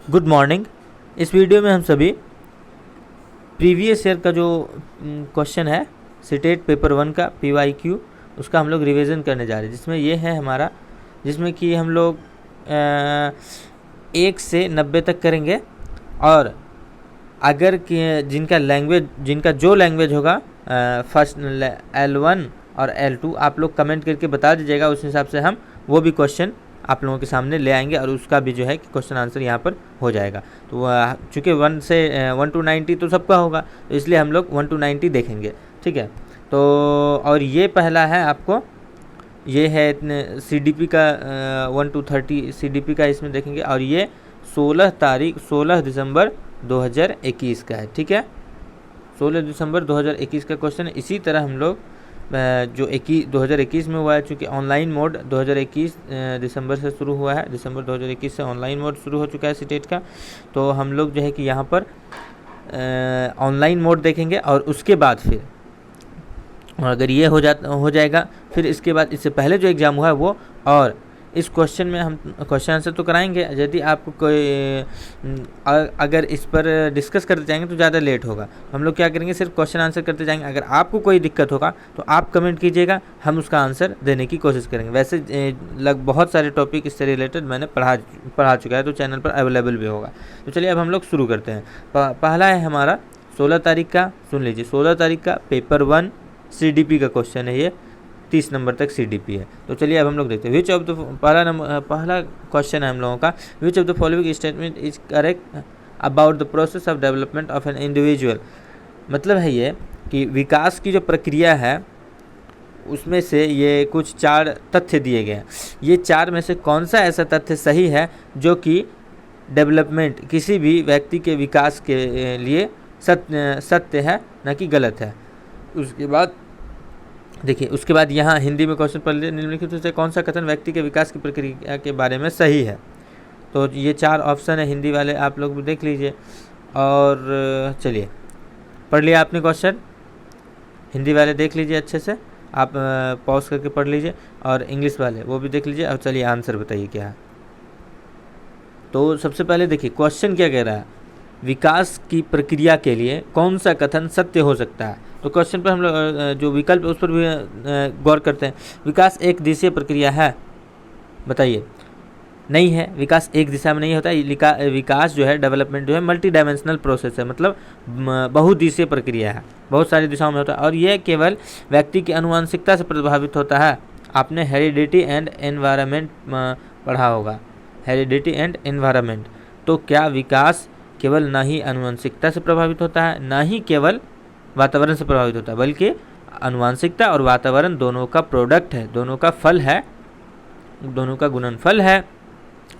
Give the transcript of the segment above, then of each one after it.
Good morning. इस video में हम सभी प्रीवियस ईयर का जो क्वेश्चन है सीटेट पेपर 1 का PYQ उसका हम लोग रिवीजन करने जा रहे हैं, जिसमें ये है हमारा, जिसमें कि हम लोग 1 से 90 तक करेंगे। और अगर जिनका जो लैंग्वेज होगा फर्स्ट L1 और L2 आप लोग कमेंट करके बता दीजिएगा, उस हिसाब से हम वो भी क्वेश्चन आप लोगों के सामने ले आएंगे और उसका भी जो है कि क्वेश्चन आंसर यहाँ पर हो जाएगा। तो चूँकि 1 to 90 तो सबका होगा, तो इसलिए हम लोग 1 to 90 देखेंगे, ठीक है। तो और ये पहला है आपको, ये है CDP का 1 to 30 CDP का इसमें देखेंगे, और ये 16 दिसंबर 2021 का है, ठीक है। 16 दिसंबर 2021 का क्वेश्चन है। इसी तरह हम लोग जो 2021 में हुआ है, चूँकि ऑनलाइन मोड 2021 दिसंबर से शुरू हुआ है, दिसंबर 2021 से ऑनलाइन मोड शुरू हो चुका है सीटेट का। तो हम लोग जो है कि यहाँ पर ऑनलाइन मोड देखेंगे और उसके बाद फिर अगर ये हो जाएगा, फिर इसके बाद इससे पहले जो एग्ज़ाम हुआ है वो, और इस क्वेश्चन में हम क्वेश्चन आंसर तो कराएंगे। यदि आपको कोई अगर इस पर डिस्कस करते जाएंगे तो ज़्यादा लेट होगा। हम लोग क्या करेंगे, सिर्फ क्वेश्चन आंसर करते जाएंगे। अगर आपको कोई दिक्कत होगा तो आप कमेंट कीजिएगा, हम उसका आंसर देने की कोशिश करेंगे। वैसे बहुत सारे टॉपिक इससे रिलेटेड मैंने पढ़ा चुका है, तो चैनल पर अवेलेबल भी होगा। तो चलिए अब हम लोग शुरू करते हैं। पहला है हमारा 16 तारीख का, सुन लीजिए, 16 तारीख का पेपर 1 CDP का क्वेश्चन है। ये 30 नंबर तक CDP है। तो चलिए अब हम लोग देखते हैं। विच ऑफ द पहला क्वेश्चन है हम लोगों का, विच of the following statement is correct about the process of development of an individual. मतलब है ये कि विकास की जो प्रक्रिया है उसमें से ये कुछ 4 तथ्य दिए गए हैं। ये 4 में से कौन सा ऐसा तथ्य सही है जो कि डेवलपमेंट किसी भी व्यक्ति के विकास के लिए सत्य है, न कि गलत है। उसके बाद देखिए, उसके बाद यहाँ हिंदी में क्वेश्चन पढ़ लीजिए, निम्नलिखित में से कौन सा कथन व्यक्ति के विकास की प्रक्रिया के बारे में सही है। तो ये 4 ऑप्शन है, हिंदी वाले आप लोग भी देख लीजिए। और चलिए, पढ़ लिया आपने क्वेश्चन, हिंदी वाले देख लीजिए अच्छे से, आप पॉज करके पढ़ लीजिए, और इंग्लिश वाले वो भी देख लीजिए। और चलिए आंसर बताइए क्या है। तो सबसे पहले देखिए क्वेश्चन क्या कह रहा है, विकास की प्रक्रिया के लिए कौन सा कथन सत्य हो सकता है। तो क्वेश्चन पर हम लोग जो विकल्प है उस पर भी गौर करते हैं। विकास एक दिशा प्रक्रिया है, बताइए। नहीं है, विकास एक दिशा में नहीं होता है। विकास जो है, डेवलपमेंट जो है, मल्टी डायमेंशनल प्रोसेस है, मतलब बहुदिशीय प्रक्रिया है, बहुत सारी दिशाओं में होता है। और यह केवल व्यक्ति की आनुवंशिकता से प्रभावित होता है। आपने हेरिडिटी एंड एनवायरनमेंट पढ़ा होगा, हेरिडिटी एंड एनवायरनमेंट। तो क्या विकास केवल ना ही आनुवंशिकता से प्रभावित होता है, ना ही केवल वातावरण से प्रभावित होता है, बल्कि आनुवंशिकता और वातावरण दोनों का प्रोडक्ट है, दोनों का फल है, दोनों का गुणनफल है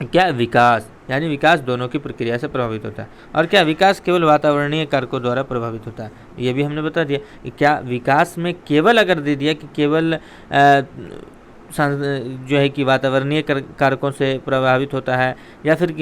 क्या विकास, यानी विकास दोनों की प्रक्रिया से प्रभावित होता है। और क्या विकास केवल वातावरणीय कारकों द्वारा प्रभावित होता है, ये भी हमने बता दिया कि क्या विकास में केवल अगर दे दिया कि केवल जो है कि वातावरणीय कारकों से प्रभावित होता है, या फिर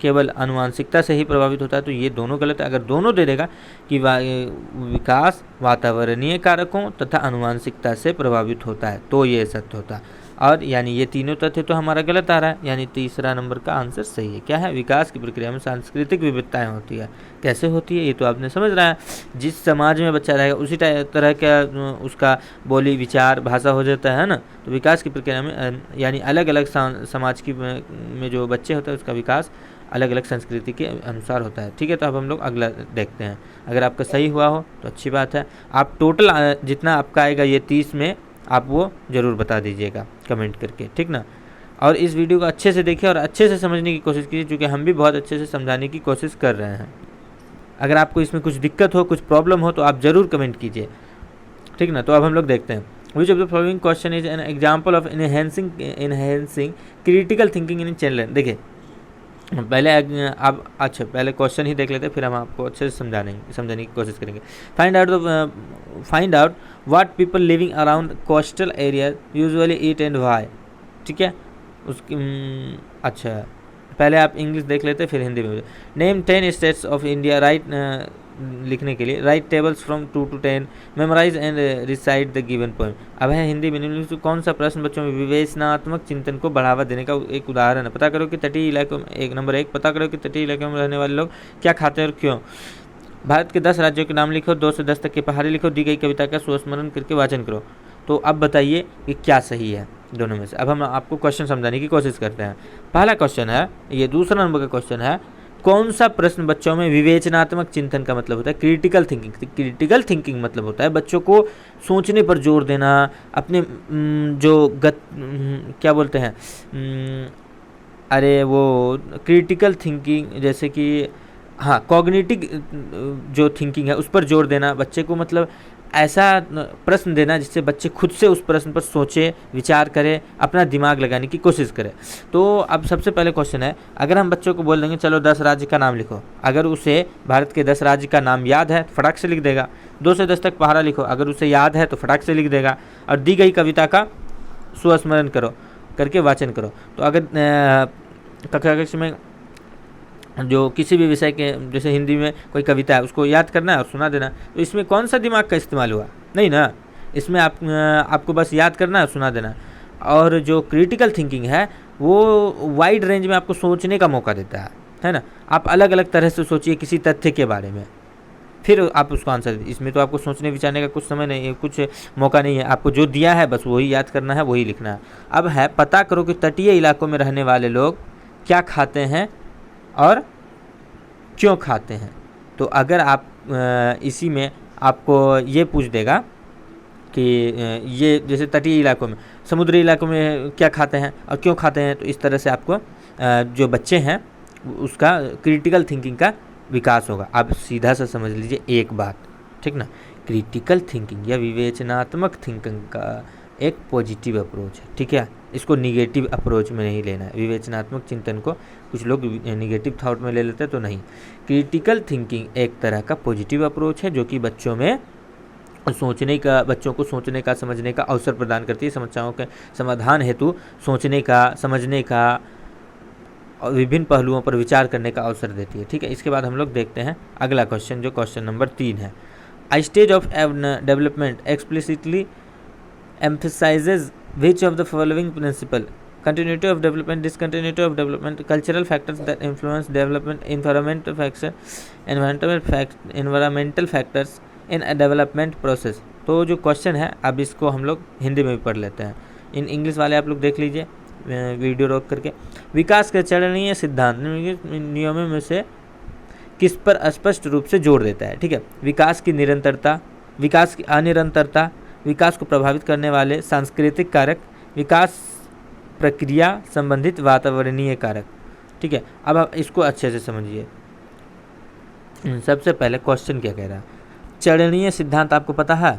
केवल आनुवंशिकता से ही प्रभावित होता है, तो ये दोनों गलत है। अगर दोनों दे देगा कि विकास वातावरणीय कारकों तथा आनुवंशिकता से प्रभावित होता है, तो ये सत्य होता है। और यानी ये तीनों तथ्य तो हमारा गलत आ रहा है, यानी तीसरा नंबर का आंसर सही है। क्या है, विकास की प्रक्रिया में सांस्कृतिक विविधताएं होती है। कैसे होती है ये तो आपने समझ रहा है। जिस समाज में बच्चा रहेगा उसी तरह का उसका बोली, विचार, भाषा हो जाता है ना। तो विकास की प्रक्रिया में यानी अलग अलग समाज की में जो बच्चे होते हैं उसका विकास अलग अलग संस्कृति के अनुसार होता है, ठीक है। तो अब हम लोग अगला देखते हैं। अगर आपका सही हुआ हो तो अच्छी बात है। आप टोटल जितना आपका आएगा ये 30 में, आप वो ज़रूर बता दीजिएगा कमेंट करके, ठीक ना। और इस वीडियो को अच्छे से देखिए और अच्छे से समझने की कोशिश कीजिए, क्योंकि हम भी बहुत अच्छे से समझाने की कोशिश कर रहे हैं। अगर आपको इसमें कुछ दिक्कत हो, कुछ प्रॉब्लम हो, तो आप ज़रूर कमेंट कीजिए, ठीक ना। तो अब हम लोग देखते हैं। विच of the following question is an example of enhancing critical thinking in children. देखिए पहले आप पहले क्वेश्चन ही देख लेते हैं, फिर हम आपको अच्छे से समझाने की कोशिश करेंगे। Find out what people living around coastal area usually eat and why, ठीक है। उसकी पहले आप इंग्लिश देख लेते हैं, फिर हिंदी में। Name 10 states of India, write लिखने के लिए। Write tables from 2 to 10, memorise and recite the given poem. अब है हिंदी में कौन सा प्रश्न बच्चों में विवेचनात्मक चिंतन को बढ़ावा देने का एक उदाहरण है। पता करो कि तटीय इलाकों में नंबर 1, पता करो कि तटीय इलाकों में रहने वाले लोग क्या खाते हैं और क्यों। भारत के 10 राज्यों के नाम लिखो, 2 से 10 तक के पहाड़ी लिखो, दी गई कविता का स्वस्मरण करके वाचन करो। तो अब बताइए कि क्या सही है दोनों में से। अब हम आपको क्वेश्चन समझाने की कोशिश करते हैं। पहला क्वेश्चन है, ये दूसरा नंबर का क्वेश्चन है, कौन सा प्रश्न बच्चों में विवेचनात्मक चिंतन का मतलब होता है? Critical thinking. क्रिटिकल थिंकिंग मतलब होता है बच्चों को सोचने पर जोर देना, अपने क्या बोलते हैं, अरे वो क्रिटिकल थिंकिंग, जैसे कि हाँ कॉग्निटिव जो थिंकिंग है उस पर जोर देना बच्चे को, मतलब ऐसा प्रश्न देना जिससे बच्चे खुद से उस प्रश्न पर सोचे, विचार करे, अपना दिमाग लगाने की कोशिश करे। तो अब सबसे पहले क्वेश्चन है, अगर हम बच्चों को बोल देंगे चलो 10 राज्य का नाम लिखो, अगर उसे भारत के 10 राज्य का नाम याद है तो फटाक से लिख देगा। 2 से 10 तक पहाड़ा लिखो, अगर उसे याद है तो फटाक से लिख देगा। और दी गई कविता का स्वस्मरण करो करके वाचन करो। तो अगर कक्षा कक्षा में जो किसी भी विषय के, जैसे हिंदी में कोई कविता है उसको याद करना है और सुना देना, तो इसमें कौन सा दिमाग का इस्तेमाल हुआ? नहीं ना, इसमें आपको बस याद करना है और सुना देना। और जो क्रिटिकल थिंकिंग है वो वाइड रेंज में आपको सोचने का मौका देता है ना। आप अलग अलग तरह से सोचिए किसी तथ्य के बारे में, फिर आप उसको आंसर दीजिए। इसमें तो आपको सोचने विचारने का कुछ समय नहीं है, कुछ मौका नहीं है, आपको जो दिया है बस वही याद करना है, वही लिखना है। अब है, पता करो कि तटीय इलाकों में रहने वाले लोग क्या खाते हैं और क्यों खाते हैं। तो अगर आप इसी में आपको ये पूछ देगा कि ये जैसे तटीय इलाकों में, समुद्री इलाकों में क्या खाते हैं और क्यों खाते हैं, तो इस तरह से आपको जो बच्चे हैं उसका क्रिटिकल थिंकिंग का विकास होगा। आप सीधा सा समझ लीजिए एक बात, ठीक ना, क्रिटिकल थिंकिंग या विवेचनात्मक थिंकिंग का एक पॉजिटिव अप्रोच है, ठीक है। इसको निगेटिव अप्रोच में नहीं लेना है। विवेचनात्मक चिंतन को कुछ लोग निगेटिव थॉट में ले लेते हैं, तो नहीं। क्रिटिकल थिंकिंग एक तरह का पॉजिटिव अप्रोच है जो कि बच्चों को सोचने का, समझने का अवसर प्रदान करती है। समस्याओं के समाधान हेतु सोचने का, समझने का और विभिन्न पहलुओं पर विचार करने का अवसर देती है, ठीक है। इसके बाद हम लोग देखते हैं अगला क्वेश्चन, जो क्वेश्चन नंबर 3 है। A stage of development explicitly emphasizes which of the following principle? Continuity of development, discontinuity of development, cultural factors that influence development, environmental factors in a development process। तो जो question है अब इसको हम लोग हिंदी में भी पढ़ लेते हैं। इन इंग्लिश वाले आप लोग देख लीजिए वीडियो रोक करके। विकास के चरणीय सिद्धांत नियमों में से किस पर स्पष्ट रूप से जोर देता है? ठीक है, विकास की निरंतरता, विकास की अनिरंतरता, विकास को प्रभावित करने वाले सांस्कृतिक कारक, विकास प्रक्रिया संबंधित वातावरणीय कारक। ठीक है, अब आप इसको अच्छे से समझिए। सबसे पहले क्वेश्चन क्या कह रहा है? चरणीय सिद्धांत आपको पता है?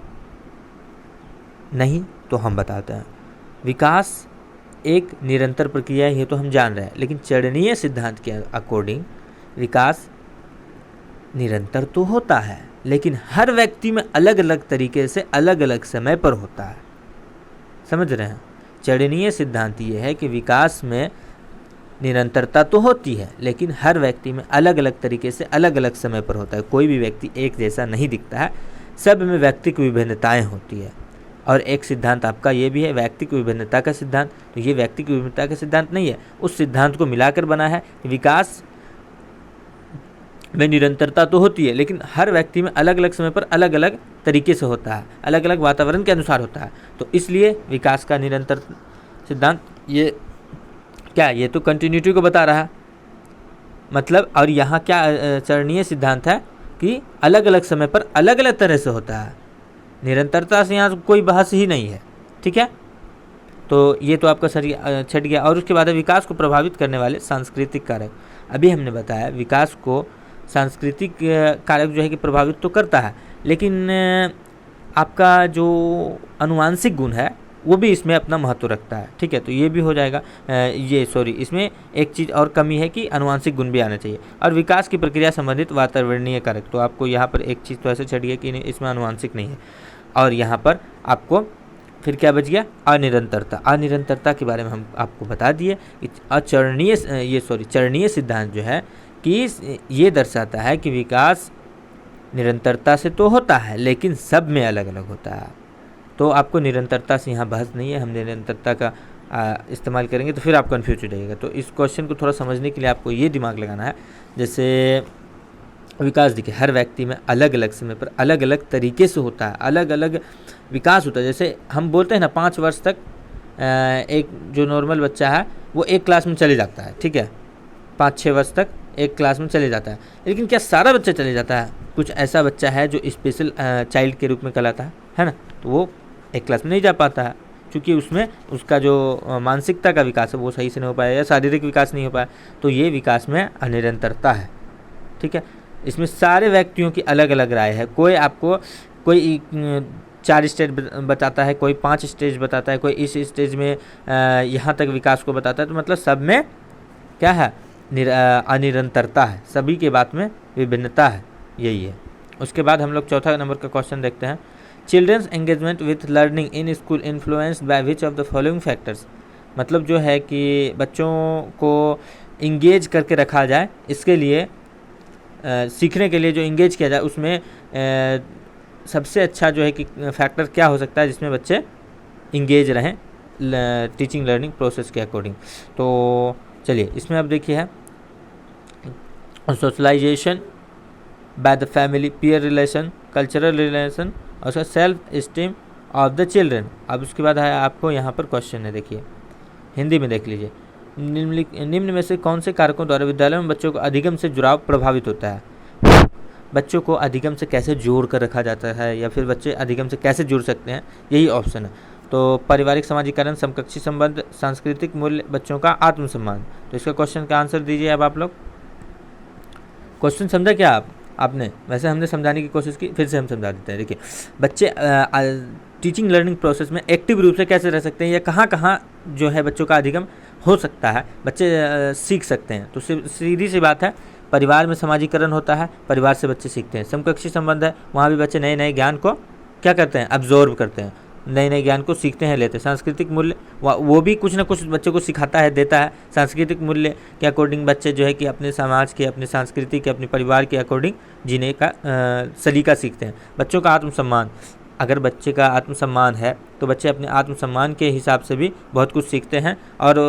नहीं तो हम बताते हैं। विकास एक निरंतर प्रक्रिया है, ये तो हम जान रहे हैं, लेकिन चरणीय सिद्धांत के अकॉर्डिंग विकास निरंतर तो होता है, लेकिन हर व्यक्ति में अलग अलग तरीके से अलग अलग समय पर होता है। समझ रहे हैं? चरणीय सिद्धांत ये है कि विकास में निरंतरता तो होती है, लेकिन हर व्यक्ति में अलग अलग तरीके से अलग अलग समय पर होता है। कोई भी व्यक्ति एक जैसा नहीं दिखता है, सब में व्यक्तिगत विभिन्नताएं होती है। और एक सिद्धांत आपका ये भी है, व्यक्तिगत विभिन्नता का सिद्धांत। तो ये व्यक्तिगत विभिन्नता का सिद्धांत नहीं है, उस सिद्धांत को मिलाकर बना है। विकास में निरंतरता तो होती है, लेकिन हर व्यक्ति में अलग अलग समय पर अलग अलग तरीके से होता है, अलग अलग वातावरण के अनुसार होता है। तो इसलिए विकास का निरंतर सिद्धांत ये क्या, ये तो कंटिन्यूटी को बता रहा है मतलब। और यहाँ क्या चरणीय सिद्धांत है कि अलग अलग समय पर अलग अलग तरह से होता है, निरंतरता से यहाँ कोई बहस ही नहीं है। ठीक है, तो ये तो आपका छट गया। और उसके बाद विकास को प्रभावित करने वाले सांस्कृतिक कारक। अभी हमने बताया विकास को सांस्कृतिक कारक जो है कि प्रभावित तो करता है, लेकिन आपका जो अनुवांशिक गुण है वो भी इसमें अपना महत्व रखता है। ठीक है, तो ये भी हो जाएगा। इसमें एक चीज़ और कमी है कि अनुवांशिक गुण भी आना चाहिए। और विकास की प्रक्रिया संबंधित वातावरणीय कारक, तो आपको यहाँ पर एक चीज़ तो ऐसे छट गया कि इसमें अनुवांशिक नहीं है। और यहाँ पर आपको फिर क्या बच गया? अनिरंतरता। अनिरंतरता के बारे में हम आपको बता दिए। चरणीय सिद्धांत जो है कि ये दर्शाता है कि विकास निरंतरता से तो होता है लेकिन सब में अलग अलग होता है। तो आपको निरंतरता से यहाँ बहस नहीं है, हम निरंतरता का इस्तेमाल करेंगे तो फिर आप कन्फ्यूज हो जाइएगा। तो इस क्वेश्चन को थोड़ा समझने के लिए आपको ये दिमाग लगाना है, जैसे विकास देखिए हर व्यक्ति में अलग अलग समय पर अलग अलग तरीके से होता है, अलग अलग विकास होता है। जैसे हम बोलते हैं ना 5 वर्ष तक एक जो नॉर्मल बच्चा है वो एक क्लास में चले जाता है, ठीक है, 5-6 वर्ष तक एक क्लास में चले जाता है। लेकिन क्या सारा बच्चा चले जाता है? कुछ ऐसा बच्चा है जो स्पेशल चाइल्ड के रूप में कहलाता है ना, तो वो एक क्लास में नहीं जा पाता है क्योंकि उसमें उसका जो मानसिकता का विकास है वो सही से नहीं हो पाया या शारीरिक विकास नहीं हो पाया। तो ये विकास में अनिरंतरता है, ठीक है। इसमें सारे व्यक्तियों की अलग अलग राय है, कोई आपको कोई 4 स्टेज बताता है, कोई 5 स्टेज बताता है, कोई इस स्टेज में यहाँ तक विकास को बताता है। तो मतलब सब में क्या है, अनिरंतरता है, सभी के बात में विभिन्नता है, यही है। उसके बाद हम लोग चौथा नंबर का क्वेश्चन देखते हैं। Children's engagement with learning in school influenced by which of the following factors. मतलब जो है कि बच्चों को इंगेज करके रखा जाए, इसके लिए सीखने के लिए जो इंगेज किया जाए उसमें सबसे अच्छा जो है कि फैक्टर क्या हो सकता है जिसमें बच्चे इंगेज रहें टीचिंग लर्निंग प्रोसेस के अकॉर्डिंग। तो चलिए इसमें अब देखिए है socialization by the family, peer relation, cultural relation और self esteem of the children. अब उसके बाद है आपको यहाँ पर क्वेश्चन है, देखिए हिंदी में देख लीजिए। निम्न में से कौन से कारकों द्वारा विद्यालय में बच्चों को अधिगम से जुड़ाव प्रभावित होता है? बच्चों को अधिगम से कैसे जोड़ कर रखा जाता है या फिर बच्चे अधिगम से कैसे जुड़ सकते हैं, यही ऑप्शन है। तो पारिवारिक समाजीकरण, समकक्षी संबंध, सांस्कृतिक मूल्य, बच्चों का आत्मसम्मान। तो इसका क्वेश्चन का आंसर दीजिए अब आप लोग। क्वेश्चन समझा क्या आपने? वैसे हमने समझाने की कोशिश की, फिर से हम समझा देते हैं। देखिए बच्चे टीचिंग लर्निंग प्रोसेस में एक्टिव रूप से कैसे रह सकते हैं या कहाँ कहाँ जो है बच्चों का अधिगम हो सकता है, बच्चे सीख सकते हैं। तो सीधी सी बात है, परिवार में समाजीकरण होता है, परिवार से बच्चे सीखते हैं। समकक्षी संबंध है, वहाँ भी बच्चे नए नए ज्ञान को क्या करते हैं, अब्जॉर्व करते हैं, नए नए ज्ञान को सीखते हैं, लेते हैं। सांस्कृतिक मूल्य वो भी कुछ ना कुछ बच्चों को सिखाता है, देता है। सांस्कृतिक मूल्य के अकॉर्डिंग बच्चे जो है कि अपने समाज के, अपने संस्कृति के, अपने परिवार के अकॉर्डिंग जीने का सलीका सीखते हैं। बच्चों का आत्मसम्मान, अगर बच्चे का आत्मसम्मान है तो बच्चे अपने आत्मसम्मान के हिसाब से भी बहुत कुछ सीखते हैं और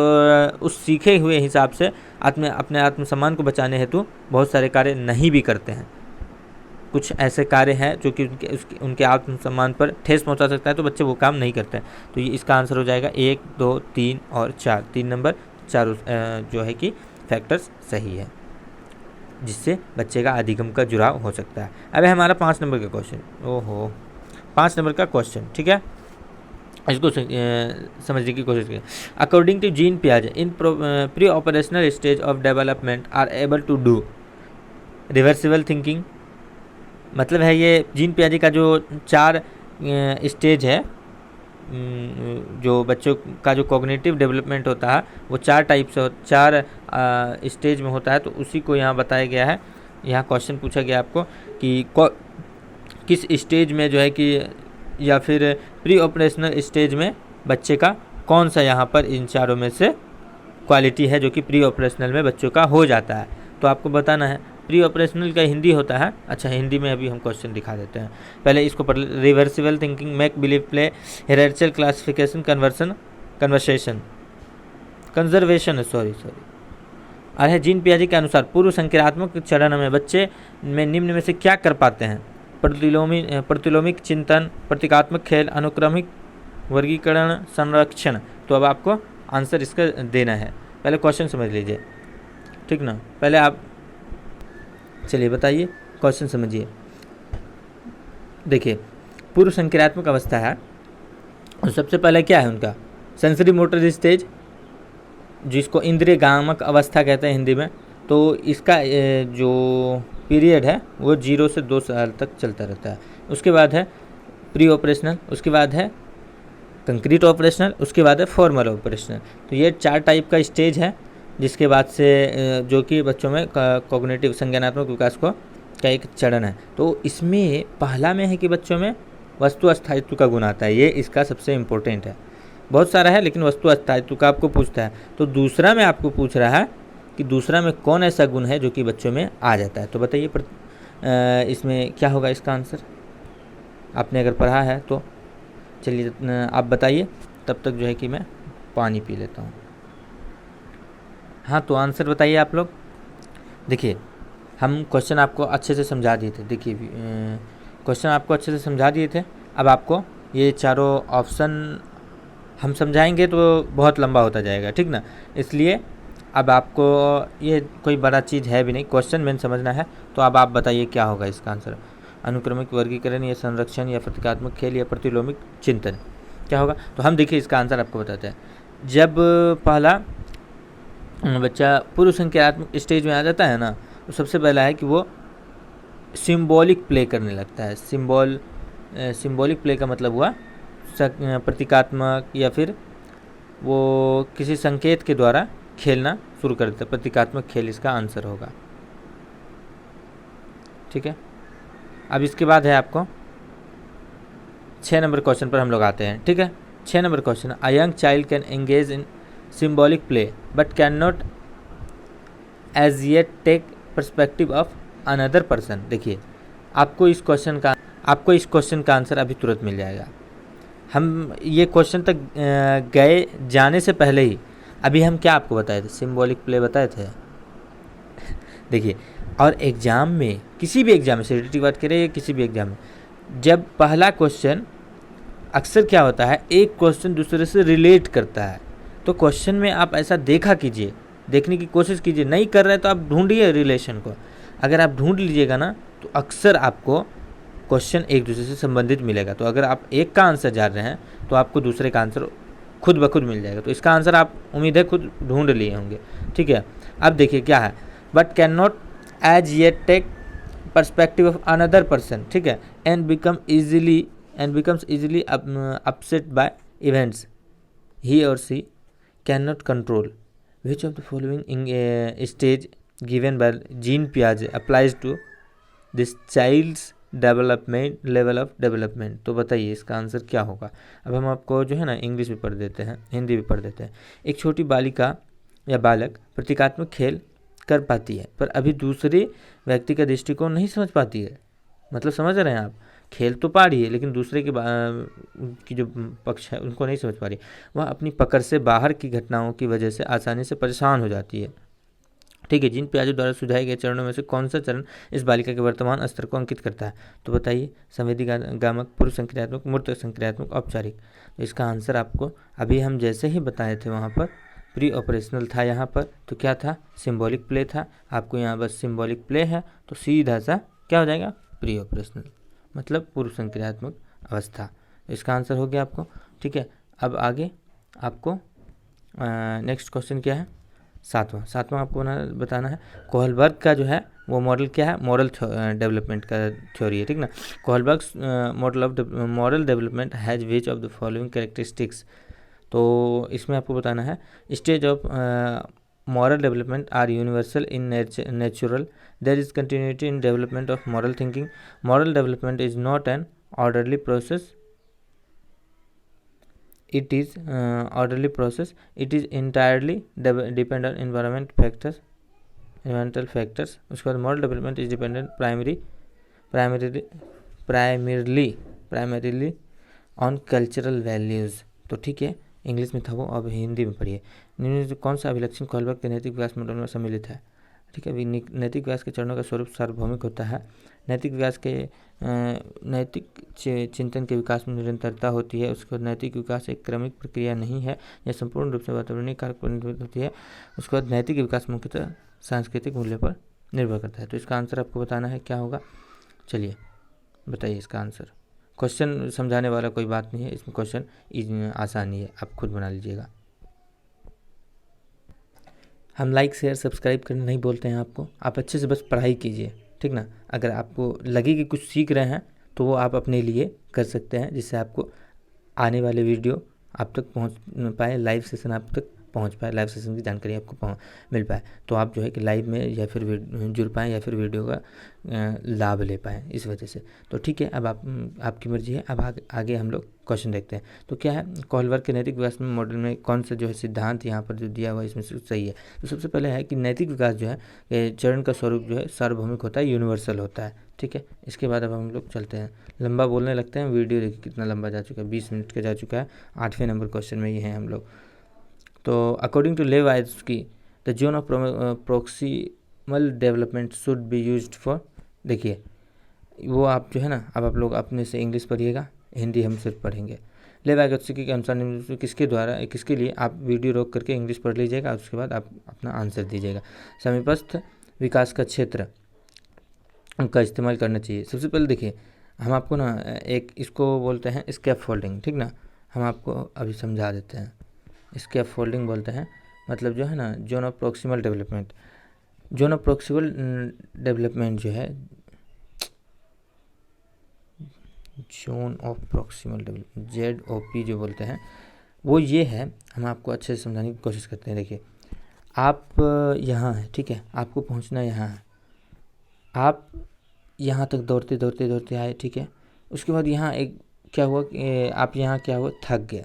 उस सीखे हुए हिसाब से अपने आत्मसम्मान को बचाने हेतु बहुत सारे कार्य नहीं भी करते हैं। कुछ ऐसे कार्य हैं जो कि उनके आत्मसम्मान पर ठेस पहुंचा सकता है, तो बच्चे वो काम नहीं करते हैं। तो ये इसका आंसर हो जाएगा 1, 2, 3 और 4। 3 नंबर 4 जो है कि फैक्टर्स सही है जिससे बच्चे का अधिगम का जुड़ाव हो सकता है। अब है हमारा 5 नंबर का क्वेश्चन। 5 नंबर का क्वेश्चन, ठीक है, इसको समझने की कोशिश करें। अकॉर्डिंग टू जीन पियाजे, in pre operational stage of development are able to do reversible thinking. मतलब है ये जीन पियाजे का जो 4 स्टेज है, जो बच्चों का जो कॉग्निटिव डेवलपमेंट होता है वो 4 टाइप से 4 स्टेज में होता है। तो उसी को यहाँ बताया गया है। यहाँ क्वेश्चन पूछा गया आपको कि किस स्टेज में जो है कि या फिर प्री ऑपरेशनल स्टेज में बच्चे का कौन सा यहाँ पर इन चारों में से क्वालिटी है जो कि प्री ऑपरेशनल में बच्चों का हो जाता है। तो आपको बताना है। प्री ऑपरेशनल का हिंदी होता है, अच्छा हिंदी में अभी हम क्वेश्चन दिखा देते हैं। पहले इसको पढ़, reversible thinking, make believe, play, hereditary classification, conservation अरे जीन पियाजे के अनुसार पूर्व संक्रियात्मक चरण में बच्चे में निम्न में से क्या कर पाते हैं? प्रतिलोमिक चिंतन, प्रतीकात्मक खेल, अनुक्रमिक वर्गीकरण, संरक्षण। तो अब आपको आंसर इसका देना है। पहले क्वेश्चन समझ लीजिए, ठीक ना। पहले आप चलिए बताइए, क्वेश्चन समझिए। देखिए पूर्व संक्रियात्मक अवस्था है और सबसे पहले क्या है उनका सेंसरी मोटर स्टेज, जिसको इंद्रिय गामक अवस्था कहते हैं हिंदी में। तो इसका जो पीरियड है वो 0 से 2 साल तक चलता रहता है। उसके बाद है प्री ऑपरेशनल, उसके बाद है कंक्रीट ऑपरेशनल, उसके बाद है फॉर्मल ऑपरेशनल। तो ये 4 टाइप का स्टेज है जिसके बाद से जो कि बच्चों में कॉग्निटिव संज्ञानात्मक विकास का एक चरण है। तो इसमें पहला में है कि बच्चों में वस्तु अस्थायित्व का गुण आता है, ये इसका सबसे इम्पोर्टेंट है। बहुत सारा है लेकिन वस्तु अस्थायित्व का आपको पूछता है। तो दूसरा में आपको पूछ रहा है कि दूसरा में कौन ऐसा गुण है जो कि बच्चों में आ जाता है। तो बताइए इसमें क्या होगा इसका आंसर? आपने अगर पढ़ा है तो चलिए आप बताइए, तब तक जो है कि मैं पानी पी लेता हूँ। हाँ, तो आंसर बताइए आप लोग। देखिए, हम क्वेश्चन आपको अच्छे से समझा दिए थे। देखिए, क्वेश्चन आपको अच्छे से समझा दिए थे। अब आपको ये चारों ऑप्शन हम समझाएंगे तो बहुत लंबा होता जाएगा, ठीक ना, इसलिए अब आपको ये कोई बड़ा चीज़ है भी नहीं, क्वेश्चन मेन समझना है। तो अब आप बताइए क्या होगा इसका आंसर? अनुक्रमिक वर्गीकरण या संरक्षण या प्रतीकात्मक खेल या प्रतिलोमिक चिंतन, क्या होगा? तो हम देखिए इसका आंसर आपको बताते हैं। जब पहला बच्चा पूर्व संख्यात्मक स्टेज में आ जाता है ना, तो सबसे पहला है कि वो सिंबॉलिक प्ले करने लगता है। सिंबॉलिक प्ले का मतलब हुआ प्रतीकात्मक, या फिर वो किसी संकेत के द्वारा खेलना शुरू कर देता है। प्रतीकात्मक खेल इसका आंसर होगा, ठीक है। अब इसके बाद है आपको 6 नंबर क्वेश्चन पर हम लोग आते हैं, ठीक है। 6 number question, a young child can engage in symbolic play but can not as yet take perspective of another person. देखिए, आपको इस क्वेश्चन का आंसर अभी तुरंत मिल जाएगा। हम ये क्वेश्चन तक गए जाने से पहले ही अभी हम क्या आपको बताए थे? सिंबॉलिक प्ले बताए थे। देखिए, और एग्ज़ाम में, किसी भी एग्ज़ाम में, सीटीटी की बात करें या किसी भी एग्ज़ाम में, जब पहला क्वेश्चन अक्सर क्या होता है, एक क्वेश्चन दूसरे से रिलेट करता है, तो क्वेश्चन में आप ऐसा देखने की कोशिश कीजिए। नहीं कर रहे तो आप ढूंढिए रिलेशन को। अगर आप ढूंढ लीजिएगा ना, तो अक्सर आपको क्वेश्चन एक दूसरे से संबंधित मिलेगा। तो अगर आप एक का आंसर जान रहे हैं तो आपको दूसरे का आंसर खुद ब खुद मिल जाएगा। तो इसका आंसर आप उम्मीद है खुद ढूंढ लिए होंगे, ठीक है। अब देखिए क्या है, but can not as yet take perspective of another person, ठीक है, and becomes easily upset by events he और she can not control. Which of the following stage given by Jean पियाजे applies to this child's development level of development. तो बताइए इसका answer क्या होगा? अब हम आपको जो है ना इंग्लिश भी पढ़ देते हैं, हिंदी भी पढ़ देते हैं। एक छोटी बालिका या बालक प्रतीकात्मक खेल कर पाती है, पर अभी दूसरे व्यक्ति का दृष्टिकोण नहीं समझ पाती है। मतलब समझ रहे हैं आप, खेल तो पा रही है लेकिन दूसरे की जो पक्ष है उनको नहीं समझ पा रही। वह अपनी पकड़ से बाहर की घटनाओं की वजह से आसानी से परेशान हो जाती है, ठीक है। जीन पियाजे द्वारा सुझाए गए चरणों में से कौन सा चरण इस बालिका के वर्तमान स्तर को अंकित करता है? तो बताइए, संवेदीगामक, पूर्व संक्रियात्मक, मूर्त संक्रियात्मक, औपचारिक। तो इसका आंसर आपको अभी हम जैसे ही बताए थे वहाँ पर प्री ऑपरेशनल था, यहाँ पर तो क्या था? सिंबॉलिक प्ले था। आपको यहाँ बस सिंबॉलिक प्ले है तो सीधा सा क्या हो जाएगा? प्री ऑपरेशनल, मतलब पूर्व संक्रियात्मक अवस्था। इसका आंसर हो गया आपको, ठीक है। अब आगे आपको नेक्स्ट क्वेश्चन क्या है? सातवां आपको बताना है। कोहलबर्ग का जो है वो मॉडल क्या है? मॉरल डेवलपमेंट का थ्योरी है, ठीक ना। Kohlberg's model of moral development has which of the following characteristics. तो इसमें आपको बताना है, stage of moral development are universal in natural. There is continuity in development of moral thinking. Moral development is not an orderly process. It is orderly process. It is entirely depend on environmental factors. उसके बाद moral development is dependent primarily on cultural values. तो ठीक है, English में था वो, अब हिंदी में पढ़िए। निम्नलिखित कौन सा अभिलक्षण कोहलबर्ग के नैतिक विकास मॉडल में सम्मिलित है? ठीक है, अभी नैतिक विकास के चरणों का स्वरूप सार्वभौमिक होता है। नैतिक विकास के नैतिक चिंतन के विकास में निरंतरता होती है। उसके बाद नैतिक विकास एक क्रमिक प्रक्रिया नहीं है, यह संपूर्ण रूप से वातावरणीय कारक पर निर्भर होती है। उसके बाद नैतिक विकास मुख्यतः सांस्कृतिक मूल्य पर निर्भर करता है। तो इसका आंसर आपको बताना है क्या होगा। चलिए बताइए इसका आंसर। क्वेश्चन समझाने वाला कोई बात नहीं है, इसमें क्वेश्चन आसानी है, आप खुद बना लीजिएगा। हम लाइक शेयर सब्सक्राइब करना नहीं बोलते हैं आपको, आप अच्छे से बस पढ़ाई कीजिए, ठीक ना। अगर आपको लगे कि कुछ सीख रहे हैं तो वो आप अपने लिए कर सकते हैं, जिससे आपको आने वाले वीडियो आप तक पहुंच पाए, लाइव सेशन आप तक पहुंच पाए, लाइव सेशन की जानकारी आपको मिल पाए, तो आप जो है कि लाइव में या फिर जुड़ पाएँ या फिर वीडियो का लाभ ले पाएँ इस वजह से। तो ठीक है, अब आपकी मर्जी है। अब आगे हम लोग क्वेश्चन देखते हैं। तो क्या है, कोहलबर्ग के नैतिक विकास में मॉडल में कौन सा जो है सिद्धांत यहाँ पर जो दिया हुआ है इसमें से सही है? तो सबसे पहले है कि नैतिक विकास जो है चरण का स्वरूप जो है सार्वभौमिक होता है, यूनिवर्सल होता है। ठीक है। इसके बाद अब हम लोग चलते हैं, लंबा बोलने लगते हैं। वीडियो देखिए कितना लंबा जा चुका है, 20 मिनट का जा चुका है। 8वें नंबर क्वेश्चन में ये हैं हम लोग। तो according to Vygotsky the zone of proximal development should be used for, देखिए वो आप जो है ना, अब आप लोग अपने से इंग्लिश पढ़िएगा, हिंदी हम सिर्फ पढ़ेंगे। लेवाइट्स्की के अनुसार निम्न में किसके द्वारा, किसके लिए, आप वीडियो रोक करके इंग्लिश पढ़ लीजिएगा और उसके बाद आप अपना आंसर दीजिएगा। समीपस्थ विकास का क्षेत्र का इस्तेमाल करना चाहिए। सबसे पहले देखिए, हम आपको ना एक इसको बोलते हैं स्कैप फोल्डिंग, ठीक ना, हम आपको अभी समझा देते हैं। स्कैप फोल्डिंग बोलते हैं, मतलब जो है ना zone of proximal development. Zone of proximal development जो है, zone of proximal development ZOP जो बोलते हैं, वो ये है। हम आपको अच्छे से समझाने की कोशिश करते हैं। देखिए आप यहाँ हैं, ठीक है, आपको पहुँचना यहाँ है, आप यहाँ तक दौड़ते दौड़ते दौड़ते आए, ठीक है। उसके बाद यहाँ एक क्या हुआ कि आप यहाँ क्या हुआ, थक गए।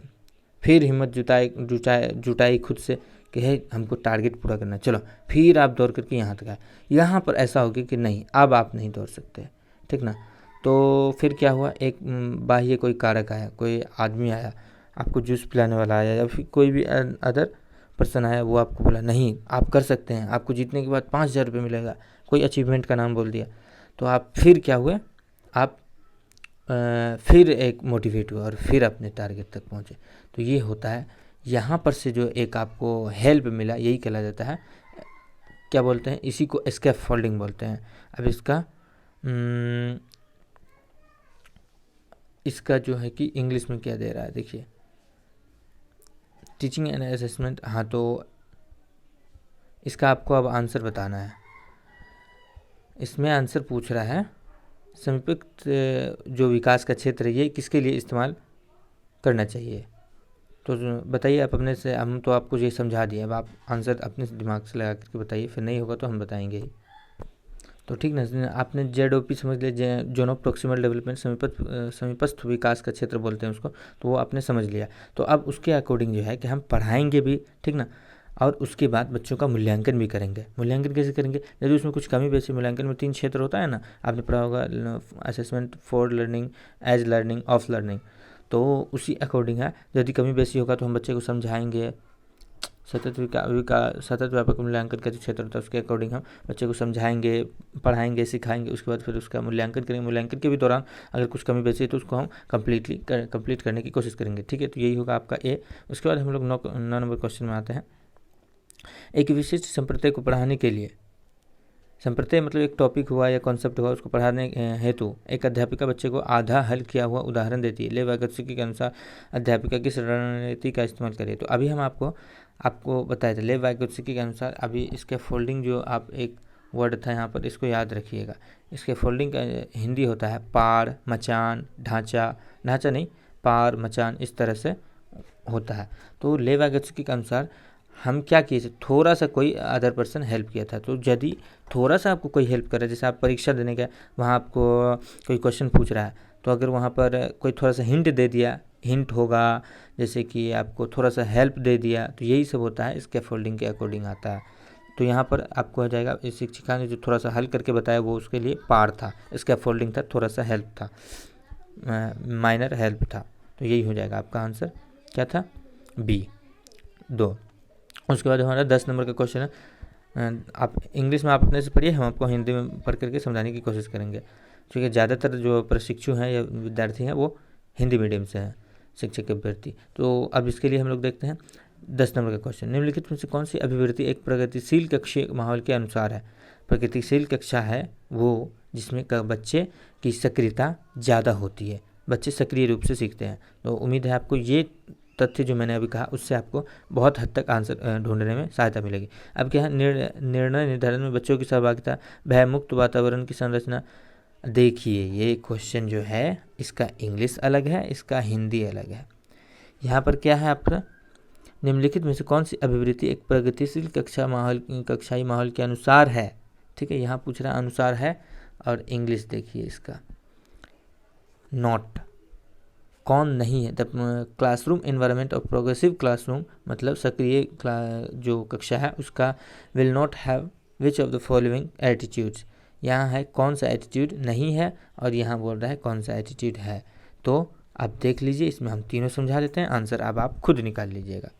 फिर हिम्मत जुटाई खुद से कि है हमको टारगेट पूरा करना है, चलो। फिर आप दौड़ करके यहाँ तक आए। यहाँ पर ऐसा हो गया कि नहीं, अब आप नहीं दौड़ सकते, ठीक ना। तो फिर क्या हुआ, एक बाह्य कोई कारक आया, कोई आदमी आया, आपको जूस पिलाने वाला आया, या फिर कोई भी अदर पर्सन आया, वो आपको बोला नहीं आप कर सकते हैं, आपको जीतने के बाद 5,000 रुपये मिलेगा, कोई अचीवमेंट का नाम बोल दिया। तो आप फिर क्या हुए, आप फिर एक मोटिवेट हुए और फिर अपने टारगेट तक पहुँचे। तो ये होता है, यहाँ पर से जो एक आपको हेल्प मिला, यही कहला जाता है, क्या बोलते हैं, इसी को स्कैप फोल्डिंग बोलते हैं। अब इसका जो है कि इंग्लिश में क्या दे रहा है, देखिए टीचिंग एंड असेसमेंट। हाँ, तो इसका आपको अब आंसर बताना है। इसमें आंसर पूछ रहा है समीपस्थ जो विकास का क्षेत्र है, ये किसके लिए इस्तेमाल करना चाहिए। तो बताइए आप अपने से, हम तो आपको ये समझा दिया, अब आप आंसर अपने दिमाग से लगा करके बताइए, फिर नहीं होगा तो हम बताएंगे ही। तो ठीक ना, आपने ZOP समझ लिया, जोन ऑफ प्रोक्सिमल डेवलपमेंट, समीपस्थ विकास का क्षेत्र बोलते हैं उसको, तो वो आपने समझ लिया। तो अब उसके अकॉर्डिंग जो है कि हम पढ़ाएंगे भी, ठीक ना, और उसके बाद बच्चों का मूल्यांकन भी करेंगे। मूल्यांकन कैसे करेंगे, यदि उसमें कुछ कमी बेसी, मूल्यांकन में 3 क्षेत्र होता है ना, आपने पढ़ा होगा, assessment for learning, as learning, of learning. तो उसी अकॉर्डिंग है, यदि कमी बेसी होगा तो हम बच्चे को समझाएंगे। सतत व्यापक मूल्यांकन का जो क्षेत्र होता है, उसके अकॉर्डिंग हम बच्चे को समझाएंगे, पढ़ाएंगे, सिखाएंगे। उसके बाद फिर उसका मूल्यांकन करेंगे। मूल्यांकन के भी दौरान अगर कुछ कमी बेसी है तो उसको हम कंप्लीट करने की कोशिश करेंगे, ठीक है। तो यही होगा आपका A। उसके बाद हम लोग 9 नंबर क्वेश्चन में आते हैं। एक विशिष्ट संप्रदाय को पढ़ाने के लिए, संप्रदाय मतलब एक टॉपिक हुआ या कॉन्सेप्ट हुआ, उसको पढ़ाने हेतु एक अध्यापिका बच्चे को आधा हल किया हुआ उदाहरण देती है। लेवाइट्स्की के अनुसार अध्यापिका किस रणनीति का इस्तेमाल करे। तो अभी हम आपको बताए थे, लेवाइट्स्की के अनुसार। अभी इसके फोल्डिंग जो आप एक वर्ड था यहाँ पर, इसको याद रखिएगा। इसके फोल्डिंग का हिंदी होता है पार, मचान, ढांचा नहीं, पार, मचान, इस तरह से होता है। तो लेवाइट्स्की के अनुसार हम क्या किए थे, थोड़ा सा कोई अदर पर्सन हेल्प किया था। तो यदि थोड़ा सा आपको कोई हेल्प कर रहा है, जैसे आप परीक्षा देने गए, वहाँ आपको कोई क्वेश्चन पूछ रहा है, तो अगर वहाँ पर कोई थोड़ा सा हिंट दे दिया, हिंट होगा जैसे कि आपको थोड़ा सा हेल्प दे दिया, तो यही सब होता है, स्कैफोल्डिंग के अकॉर्डिंग आता है। तो यहाँ पर आपको हो जाएगा, इस शिक्षिका ने जो थोड़ा सा हल करके बताया वो उसके लिए पार था, स्कैफोल्डिंग था, थोड़ा सा हेल्प था, माइनर हेल्प था। तो यही हो जाएगा आपका आंसर, क्या था, B 2। उसके बाद हमारा 10 नंबर का क्वेश्चन है। आप इंग्लिश में आप अपने से पढ़िए, हम आपको हिंदी में पढ़ करके समझाने की कोशिश करेंगे, क्योंकि ज़्यादातर जो प्रशिक्षु हैं या विद्यार्थी हैं वो हिंदी मीडियम से हैं, शिक्षक के अभ्यर्थी। तो अब इसके लिए हम लोग देखते हैं 10 नंबर का क्वेश्चन। निम्नलिखित में से कौन सी अभिवृत्ति एक प्रगतिशील कक्षीय माहौल के अनुसार है। प्रगतिशील कक्षा है वो जिसमें बच्चे की सक्रियता ज़्यादा होती है, बच्चे सक्रिय रूप से सीखते हैं। तो उम्मीद है आपको ये तथ्य जो मैंने अभी कहा उससे आपको बहुत हद तक आंसर ढूंढने में सहायता मिलेगी। अब क्या है, निर्णय निर्धारण में बच्चों की सहभागिता, भयमुक्त वातावरण की संरचना। देखिए ये क्वेश्चन जो है, इसका इंग्लिश अलग है, इसका हिंदी अलग है। यहाँ पर क्या है आपका, निम्नलिखित में से कौन सी अभिवृत्ति एक प्रगतिशील कक्षाई माहौल के अनुसार है, ठीक है। यहाँ पूछ रहा अनुसार है, और इंग्लिश देखिए इसका, नॉट, कौन नहीं है। The classroom environment of progressive classroom, मतलब सक्रिय जो कक्षा है उसका, will not have which of the following attitudes. यहाँ है कौन सा एटीट्यूड नहीं है और यहाँ बोल रहा है कौन सा एटीट्यूड है। तो आप देख लीजिए, इसमें हम तीनों समझा देते हैं, आंसर अब आप खुद निकाल लीजिएगा।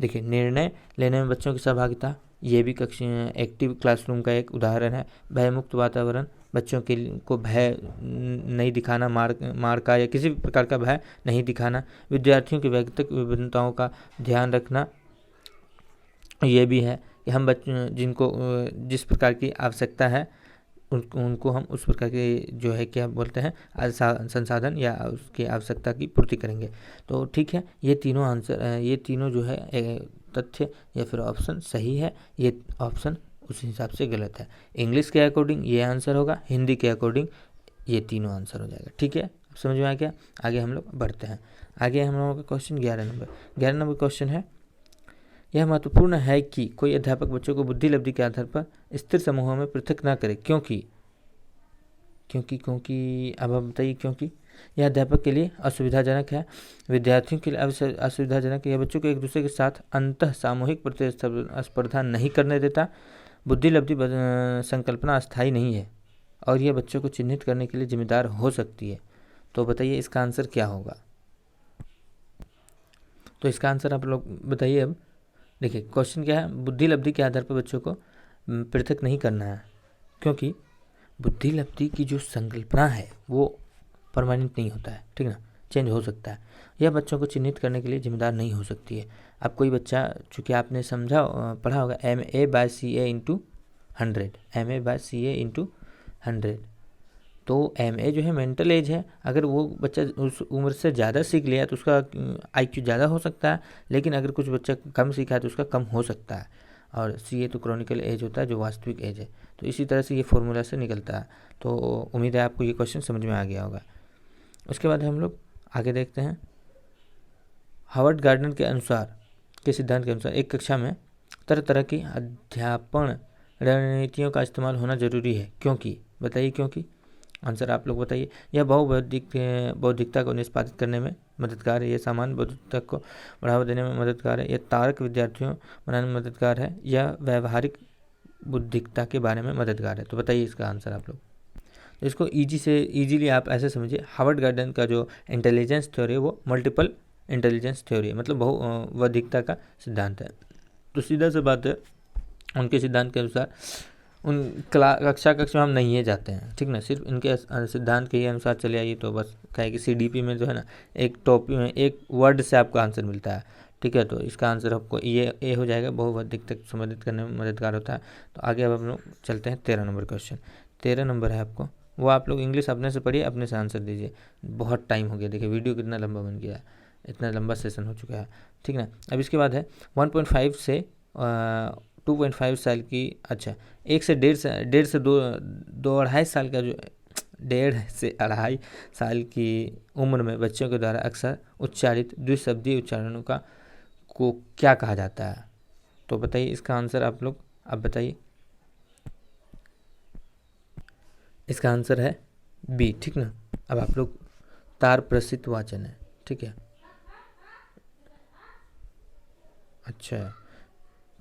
देखिए, निर्णय लेने में बच्चों की सहभागिता, ये भी एक्टिव क्लासरूम का एक उदाहरण है। भयमुक्त वातावरण, बच्चों के को भय नहीं दिखाना, मार का या किसी भी प्रकार का भय नहीं दिखाना। विद्यार्थियों की व्यक्तिगत विभिन्नताओं का ध्यान रखना, ये भी है कि हम बच्चों जिनको जिस प्रकार की आवश्यकता है उनको हम उस प्रकार के जो है क्या बोलते हैं संसाधन या उसकी आवश्यकता की पूर्ति करेंगे। तो ठीक है, ये तीनों आंसर, ये तीनों जो है तथ्य या फिर ऑप्शन सही है, ये ऑप्शन उस हिसाब से गलत है। इंग्लिश के अकॉर्डिंग ये आंसर होगा, हिंदी के अकॉर्डिंग ये तीनों आंसर हो जाएगा। ठीक है, समझ में आ गया। आगे हम लोग बढ़ते हैं। आगे हम लोगों का क्वेश्चन 11 नंबर क्वेश्चन है, यह महत्वपूर्ण है कि कोई अध्यापक बच्चों को बुद्धि लब्धि के आधार पर स्थिर समूहों में पृथक न करे, क्योंकि अब आप बताइए क्योंकि यह अध्यापक के लिए असुविधाजनक है, विद्यार्थियों के लिए असुविधाजनक है, यह बच्चों को एक दूसरे के साथ अंतः सामूहिक प्रतिस्पर्धा नहीं करने देता, बुद्धि लब्धि संकल्पना अस्थायी नहीं है और यह बच्चों को चिन्हित करने के लिए जिम्मेदार हो सकती है। तो बताइए इसका आंसर क्या होगा। तो इसका आंसर आप लोग बताइए। अब देखिए, क्वेश्चन क्या है, बुद्धि लब्धि के आधार पर बच्चों को पृथक नहीं करना है, क्योंकि बुद्धि लब्धि की जो संकल्पना है वो परमानेंट नहीं होता है, ठीक ना, चेंज हो सकता है। यह बच्चों को चिन्हित करने के लिए जिम्मेदार नहीं हो सकती है। अब कोई बच्चा, चूँकि आपने पढ़ा होगा MA/CA × 100, MA/CA × 100, तो MA जो है मेंटल एज है, अगर वो बच्चा उस उम्र से ज़्यादा सीख लिया तो उसका IQ ज़्यादा हो सकता है, लेकिन अगर कुछ बच्चा कम सीखा है तो उसका कम हो सकता है। और CA तो क्रॉनिकल एज होता है, जो वास्तविक एज है। तो इसी तरह से ये फॉर्मूला से निकलता है। तो उम्मीद है आपको ये क्वेश्चन समझ में आ गया होगा। उसके बाद हम लोग आगे देखते हैं। हार्वर्ड गार्डन के सिद्धांत के अनुसार एक कक्षा में तरह तरह की अध्यापन रणनीतियों का इस्तेमाल होना जरूरी है, क्योंकि बताइए क्योंकि। आंसर आप लोग बताइए। यह बौद्धिकता को निष्पादित करने में मददगार है, यह सामान्य बौद्धिकता को बढ़ावा देने में मददगार है, यह तार्क विद्यार्थियों बनाने में मददगार है, यह व्यवहारिक बुद्धिकता के बारे में मददगार है। तो बताइए इसका आंसर आप लोग। तो इसको इजीली आप ऐसे समझिए, हार्वर्ड गार्डन का जो इंटेलिजेंस थ्योरी है वो मल्टीपल इंटेलिजेंस थ्योरी है, मतलब बहुबौद्धिकता का सिद्धांत है। तो सीधा सा बात है, उनके सिद्धांत के अनुसार उन कक्षा में हम नहीं जाते हैं, ठीक ना, सिर्फ इनके सिद्धांत के ही अनुसार चले आइए। तो बस क्या है कि CDP में जो है ना, एक टॉपिक में एक वर्ड से आपको आंसर मिलता है, ठीक है। तो इसका आंसर आपको ये हो जाएगा, बहुबौद्धिकता को संबोधित करने में मददगार होता है। तो आगे अब हम लोग चलते हैं 13 नंबर क्वेश्चन। 13 नंबर है आपको, वो आप लोग इंग्लिश अपने से पढ़िए, अपने से आंसर दीजिए। बहुत टाइम हो गया, देखिए वीडियो कितना लंबा बन गया है, इतना लंबा सेशन हो चुका है, ठीक ना। अब इसके बाद है 1.5 से 2.5 साल की, अच्छा 1 से 1.5 से 2.5 साल का जो 1.5 से 2.5 साल की उम्र में बच्चों के द्वारा अक्सर उच्चारित द्विशब्दीय उच्चारणों को क्या कहा जाता है। तो बताइए इसका आंसर आप लोग अब बताइए। इसका आंसर है B, ठीक ना। अब आप लोग तार प्रसिद्ध वाचन है, ठीक है। अच्छा,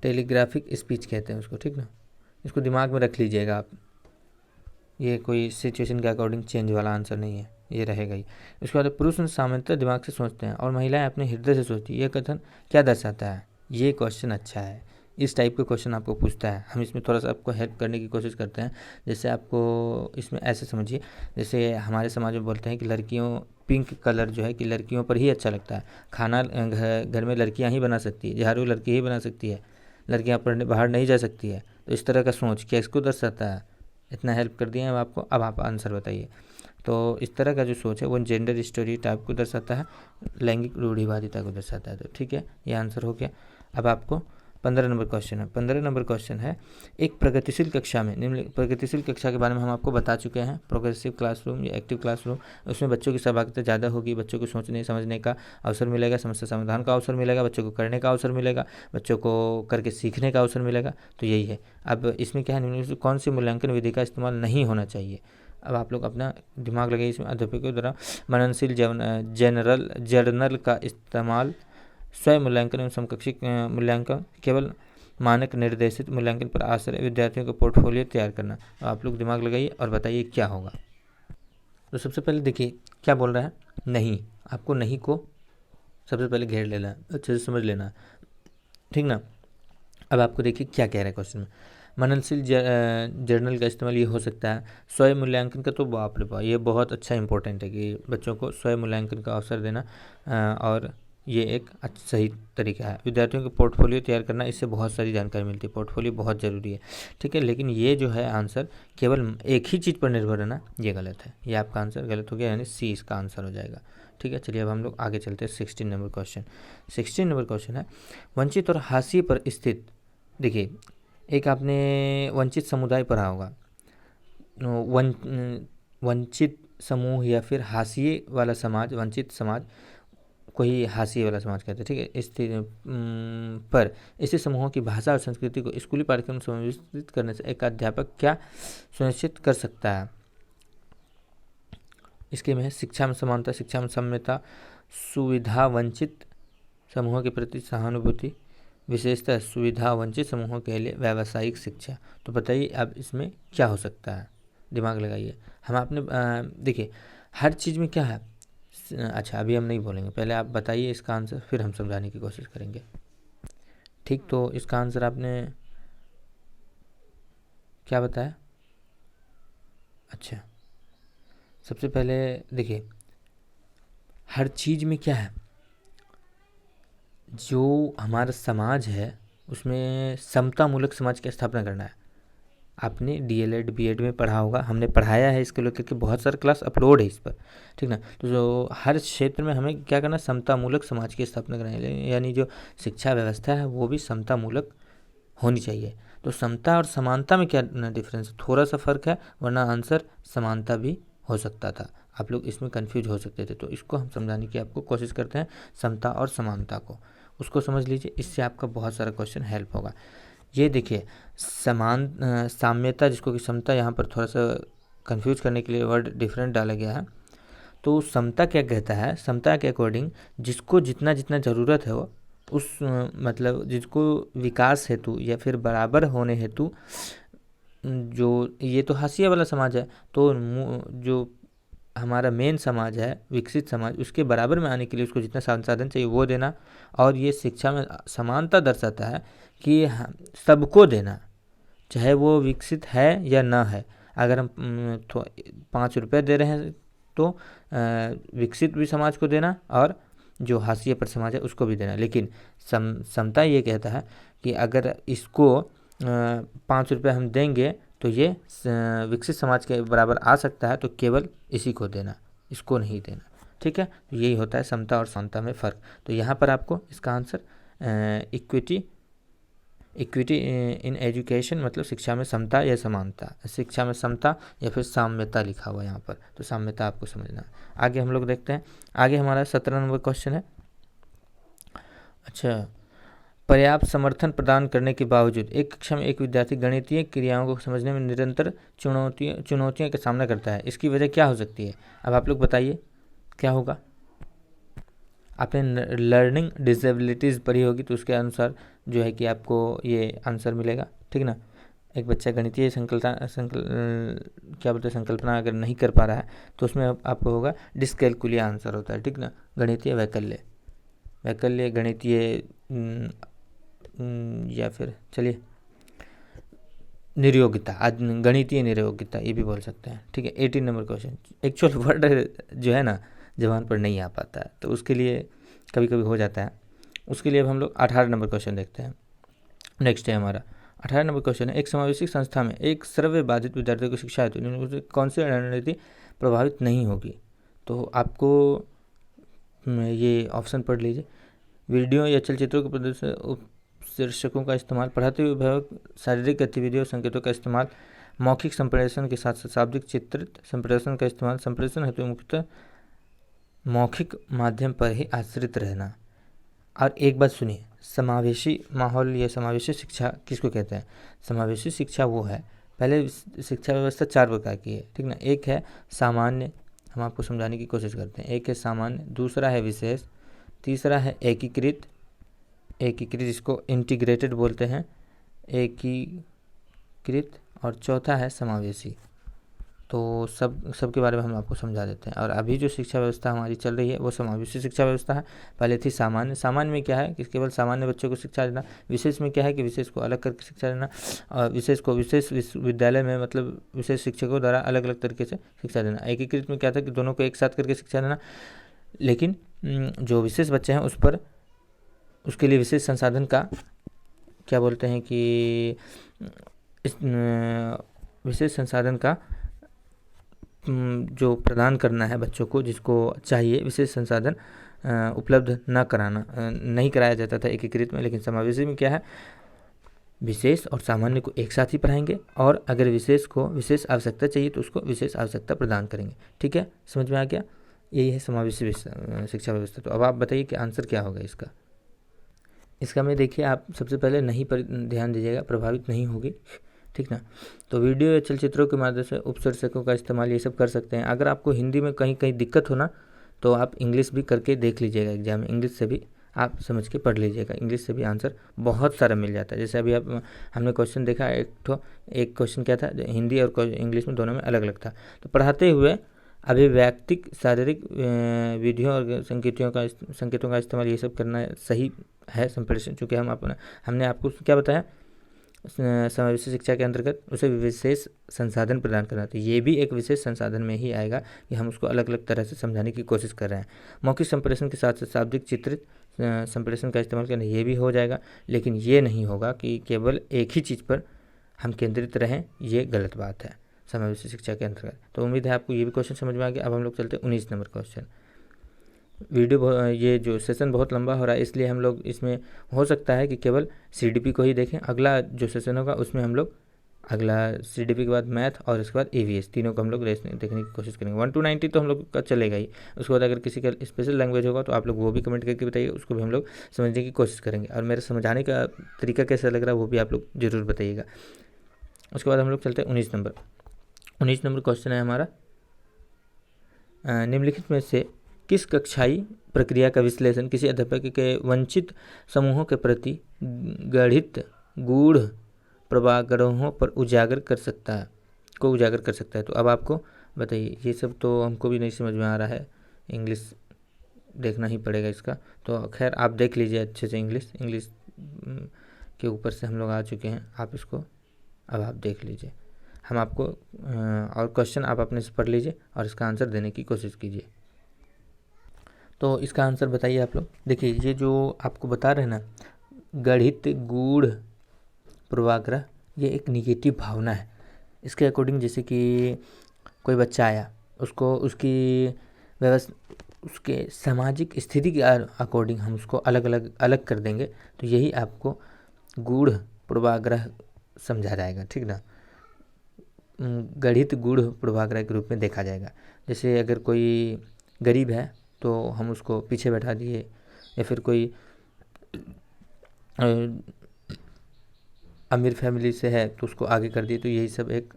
टेलीग्राफिक स्पीच कहते हैं उसको, ठीक ना। इसको दिमाग में रख लीजिएगा आप, ये कोई सिचुएशन के अकॉर्डिंग चेंज वाला आंसर नहीं है, ये रहेगा ही। उसके बाद पुरुष सामान्यतः दिमाग से सोचते हैं और महिलाएं अपने हृदय से सोचती है, यह कथन क्या दर्शाता है। ये क्वेश्चन अच्छा है, इस टाइप के क्वेश्चन आपको पूछता है। हम इसमें थोड़ा सा आपको हेल्प करने की कोशिश करते हैं। जैसे आपको इसमें ऐसे समझिए, जैसे हमारे समाज में बोलते हैं कि लड़कियों पिंक कलर जो है कि लड़कियों पर ही अच्छा लगता है, खाना घर में लड़कियाँ ही बना सकती है, झाड़ू लड़की ही बना सकती है, लड़कियाँ पढ़ने बाहर नहीं जा सकती है। तो इस तरह का सोच क्या इसको दर्शाता है। इतना हेल्प कर दिया है आपको, अब आप आंसर बताइए। तो इस तरह का जो सोच है वो जेंडर स्टोरी टाइप को दर्शाता है, लैंगिक रूढ़िवादिता को दर्शाता है। तो ठीक है, ये आंसर हो गया। अब आपको 15 नंबर क्वेश्चन है। 15 नंबर क्वेश्चन है, एक प्रगतिशील कक्षा में, प्रगतिशील कक्षा के बारे में हम आपको बता चुके हैं। प्रोग्रेसिव क्लासरूम या एक्टिव क्लासरूम, उसमें बच्चों की सहभागिता ज़्यादा होगी, बच्चों को सोचने समझने का अवसर मिलेगा, समस्या समाधान का अवसर मिलेगा, बच्चों को करने का अवसर मिलेगा, बच्चों को करके सीखने का अवसर मिलेगा। तो यही है। अब इसमें क्या है, कौन सी मूल्यांकन विधि का इस्तेमाल नहीं होना चाहिए। अब आप लोग अपना दिमाग लगाइए। इसमें अध्यापकों के द्वारा मननशील जर्नल का इस्तेमाल, स्वयं मूल्यांकन एवं समकक्षी मूल्यांकन, केवल मानक निर्देशित मूल्यांकन पर आश्रय विद्यार्थियों का पोर्टफोलियो तैयार करना। तो आप लोग दिमाग लगाइए और बताइए क्या होगा। तो सबसे पहले देखिए क्या बोल रहा है, नहीं, आपको नहीं को सबसे पहले घेर लेना है, अच्छे से समझ लेना है, ठीक ना। अब आपको देखिए क्या कह रहा है क्वेश्चन में, मननशील जर्नल का इस्तेमाल ये हो सकता है। स्वयं मूल्यांकन का तो बाप रे बाप, ये बहुत अच्छा इंपॉर्टेंट है कि बच्चों को स्वयं मूल्यांकन का अवसर देना, और ये एक अच्छा सही तरीका है। विद्यार्थियों को पोर्टफोलियो तैयार करना, इससे बहुत सारी जानकारी मिलती है, पोर्टफोलियो बहुत ज़रूरी है, ठीक है। लेकिन ये जो है आंसर केवल एक ही चीज़ पर निर्भर रहना, ये गलत है, ये आपका आंसर गलत हो गया, यानी सी इसका आंसर हो जाएगा, ठीक है। चलिए अब हम लोग आगे चलते हैं 16 नंबर क्वेश्चन। 16 नंबर क्वेश्चन है, वंचित और हाशिए पर स्थित, देखिए एक आपने वंचित समुदाय पढ़ा होगा, वंचित समूह या फिर हाशिए वाला समाज, वंचित समाज को ही हाशिए वाला समाज कहते हैं, ठीक है। पर ऐसे समूहों की भाषा और संस्कृति को स्कूली पाठ्यक्रम में समावेशित करने से एक अध्यापक क्या सुनिश्चित कर सकता है। इसके में है शिक्षा में समानता, शिक्षा में साम्यता, सुविधा वंचित समूहों के प्रति सहानुभूति, विशेषतः सुविधा वंचित समूहों के लिए व्यावसायिक शिक्षा। तो बताइए अब इसमें क्या हो सकता है, दिमाग लगाइए। हम आपने देखिए हर चीज़ में क्या है, अच्छा अभी हम नहीं बोलेंगे, पहले आप बताइए इसका आंसर, फिर हम समझाने की कोशिश करेंगे, ठीक। तो इसका आंसर आपने क्या बताया, अच्छा सबसे पहले देखिए हर चीज़ में क्या है, जो हमारा समाज है उसमें समतामूलक समाज की स्थापना करना है। आपने डीएलएड बीएड में पढ़ा होगा, हमने पढ़ाया है इसको लेकर के, बहुत सारे क्लास अपलोड है इस पर, ठीक ना। तो जो हर क्षेत्र में हमें क्या करना, समतामूलक समाज की स्थापना करना है, यानी जो शिक्षा व्यवस्था है वो भी समतामूलक होनी चाहिए। तो समता और समानता में क्या डिफरेंस है, थोड़ा सा फर्क है, वरना आंसर समानता भी हो सकता था, आप लोग इसमें कंफ्यूज हो सकते थे। तो इसको हम समझाने की आपको कोशिश करते हैं, समता और समानता को, उसको समझ लीजिए, इससे आपका बहुत सारा क्वेश्चन हेल्प होगा। ये देखिए साम्यता, जिसको कि समता, यहाँ पर थोड़ा सा कंफ्यूज करने के लिए वर्ड डिफरेंट डाला गया है। तो समता क्या कहता है, समता के अकॉर्डिंग जिसको जितना जितना ज़रूरत है वो उस मतलब जिसको विकास हेतु या फिर बराबर होने हेतु, जो ये तो हाशिया वाला समाज है, तो जो हमारा मेन समाज है विकसित समाज, उसके बराबर में आने के लिए उसको जितना संसाधन चाहिए वो देना। और ये शिक्षा में समानता दर्शाता है कि सबको देना, चाहे वो विकसित है या ना है। अगर हम 5 रुपये दे रहे हैं तो विकसित भी समाज को देना और जो हाशिए पर समाज है उसको भी देना। लेकिन समता ये कहता है कि अगर इसको 5 रुपये हम देंगे तो ये विकसित समाज के बराबर आ सकता है, तो केवल इसी को देना, इसको नहीं देना, ठीक है। तो यही होता है समता और समानता में फ़र्क। तो यहाँ पर आपको इसका आंसर इक्विटी इन एजुकेशन, मतलब शिक्षा में समता या समानता, शिक्षा में समता या फिर साम्यता लिखा हुआ यहाँ पर, तो साम्यता आपको समझना है। आगे हम लोग देखते हैं, आगे हमारा 17 नंबर क्वेश्चन है। अच्छा, पर्याप्त समर्थन प्रदान करने के बावजूद एक कक्षा में एक विद्यार्थी गणितीय क्रियाओं को समझने में निरंतर चुनौतियों का सामना करता है, इसकी वजह क्या हो सकती है। अब आप लोग बताइए क्या होगा। आपने लर्निंग डिसेबिलिटीज़ पढ़ी होगी, तो उसके अनुसार जो है कि आपको ये आंसर मिलेगा, ठीक ना। एक बच्चा गणितीय संकल्पना अगर नहीं कर पा रहा है तो उसमें आपको होगा डिस्कैलकुलिया आंसर होता है, ठीक ना। गणितीय वैकल्य गणितीय या फिर चलिए निर्योग्यता, आज गणितीय निर्योग्यता ये भी बोल सकते हैं, ठीक है। 18 नंबर क्वेश्चन, एक्चुअल वर्ड जो है ना जबान पर नहीं आ पाता है, तो उसके लिए कभी कभी हो जाता है। उसके लिए अब हम लोग 18 नंबर क्वेश्चन देखते हैं। नेक्स्ट है हमारा 18 नंबर क्वेश्चन है, एक समावेशी संस्था में एक श्रव्य बाधित विद्यार्थी को शिक्षा हेतु तो कौन सी रणनीति प्रभावित नहीं होगी। तो आपको ये ऑप्शन पढ़ लीजिए। वीडियो या चलचित्रों के प्रदर्शन शीर्षकों का इस्तेमाल, पढ़ाते हुए अभिभावक शारीरिक गतिविधियों और संकेतों का इस्तेमाल, मौखिक संप्रेषण के साथ साथ शाब्दिक चित्रित संप्रेषण का इस्तेमाल, संप्रेषण हेतु मुख्यतः मौखिक माध्यम पर ही आश्रित रहना। और एक बात सुनिए, समावेशी माहौल या समावेशी शिक्षा किसको कहते हैं। समावेशी शिक्षा वो है, पहले शिक्षा व्यवस्था 4 प्रकार की है, ठीक ना। एक है सामान्य, हम आपको समझाने की कोशिश करते हैं। एक है सामान्य, दूसरा है विशेष, तीसरा है एकीकृत, इसको इंटीग्रेटेड बोलते हैं, एकीकृत और चौथा है समावेशी। तो सबके बारे में हम आपको समझा देते हैं। और अभी जो शिक्षा व्यवस्था हमारी चल रही है वो समावेशी शिक्षा व्यवस्था है। पहले थी सामान्य। सामान्य में क्या है कि केवल सामान्य बच्चों को शिक्षा देना। विशेष में क्या है कि विशेष को अलग करके शिक्षा देना, और विशेष को विशेष विश्वविद्यालय में मतलब विशेष शिक्षकों द्वारा अलग अलग तरीके से शिक्षा देना। एकीकृत में क्या था कि दोनों को एक साथ करके शिक्षा देना, लेकिन जो विशेष बच्चे हैं उस पर उसके लिए विशेष संसाधन का क्या बोलते हैं कि इस विशेष संसाधन का जो प्रदान करना है बच्चों को, जिसको चाहिए विशेष संसाधन उपलब्ध न कराना नहीं कराया जाता था एकीकृत में। लेकिन समावेशी में क्या है, विशेष और सामान्य को एक साथ ही पढ़ाएंगे, और अगर विशेष को विशेष आवश्यकता चाहिए तो उसको विशेष आवश्यकता प्रदान करेंगे। ठीक है, समझ में आ गया? यही है समावेशी शिक्षा व्यवस्था। तो अब आप बताइए कि आंसर क्या होगा इसका। इसका में देखिए, आप सबसे पहले नहीं पर ध्यान दीजिएगा, प्रभावित नहीं होगी, ठीक ना। तो वीडियो या चलचित्रों के माध्यम से उपशीर्षकों का इस्तेमाल ये सब कर सकते हैं। अगर आपको हिंदी में कहीं कहीं दिक्कत हो ना, तो आप इंग्लिश भी करके देख लीजिएगा एग्जाम में। इंग्लिश से भी आप समझ के पढ़ लीजिएगा, इंग्लिश से भी आंसर बहुत सारा मिल जाता है। जैसे अभी हमने क्वेश्चन देखा, एक क्वेश्चन क्या था, हिंदी और इंग्लिश में दोनों में अलग अलग था। तो पढ़ाते हुए अभिव्यक्तिक शारीरिक विधियों और संकेतों का इस्तेमाल ये सब करना सही है संप्रेषण। चूँकि हमने आपको क्या बताया, समावेशी शिक्षा के अंतर्गत उसे विशेष संसाधन प्रदान करना। तो ये भी एक विशेष संसाधन में ही आएगा कि हम उसको अलग अलग तरह से समझाने की कोशिश कर रहे हैं। मौखिक संप्रेषण के साथ साथ शाब्दिक चित्रित संप्रेषण का इस्तेमाल करना, ये भी हो जाएगा। लेकिन ये नहीं होगा कि केवल एक ही चीज़ पर हम केंद्रित रहें, ये गलत बात है समावेशी शिक्षा के अंतर्गत। तो उम्मीद है आपको ये भी क्वेश्चन समझ में आ गया। अब हम लोग चलते हैं 19 नंबर क्वेश्चन। ये जो सेशन बहुत लंबा हो रहा है, इसलिए हम लोग इसमें हो सकता है कि केवल सीडीपी को ही देखें। अगला जो सेशन होगा उसमें हम लोग अगला सीडीपी के बाद मैथ और उसके बाद ईवीएस, तीनों को हम लोग देखने की कोशिश करेंगे। 1 to 90 तो हम लोग का चलेगा ही। उसके बाद अगर किसी का स्पेशल लैंग्वेज होगा तो आप लोग वो भी कमेंट करके बताइए, उसको भी हम लोग समझने की कोशिश करेंगे। और मेरे समझाने का तरीका कैसा लग रहा है वो भी आप लोग ज़रूर बताइएगा। उसके बाद हम लोग चलते हैं 19 नंबर। 19 नंबर क्वेश्चन है हमारा, निम्नलिखित में से किस कक्षाई प्रक्रिया का विश्लेषण किसी अध्यापक के वंचित समूहों के प्रति गढ़ित गूढ़ प्रभावों पर उजागर कर सकता है। तो अब आपको बताइए, ये सब तो हमको भी नहीं समझ में आ रहा है, इंग्लिश देखना ही पड़ेगा इसका। तो खैर आप देख लीजिए अच्छे से, इंग्लिश के ऊपर से हम लोग आ चुके हैं, आप इसको अब आप देख लीजिए। हम आपको और क्वेश्चन आप अपने से पढ़ लीजिए और इसका आंसर देने की कोशिश कीजिए। तो इसका आंसर बताइए आप लोग। देखिए, ये जो आपको बता रहे हैं ना, गढ़ित गूढ़ पूर्वाग्रह, ये एक निगेटिव भावना है। इसके अकॉर्डिंग जैसे कि कोई बच्चा आया, उसको उसकी उसके सामाजिक स्थिति के अकॉर्डिंग हम उसको अलग कर देंगे, तो यही आपको गूढ़ पूर्वाग्रह समझा जाएगा, ठीक ना। गढ़ित गूढ़ पूर्वाग्रह के रूप में देखा जाएगा। जैसे अगर कोई गरीब है तो हम उसको पीछे बैठा दिए, या फिर कोई अमीर फैमिली से है तो उसको आगे कर दिए, तो यही सब एक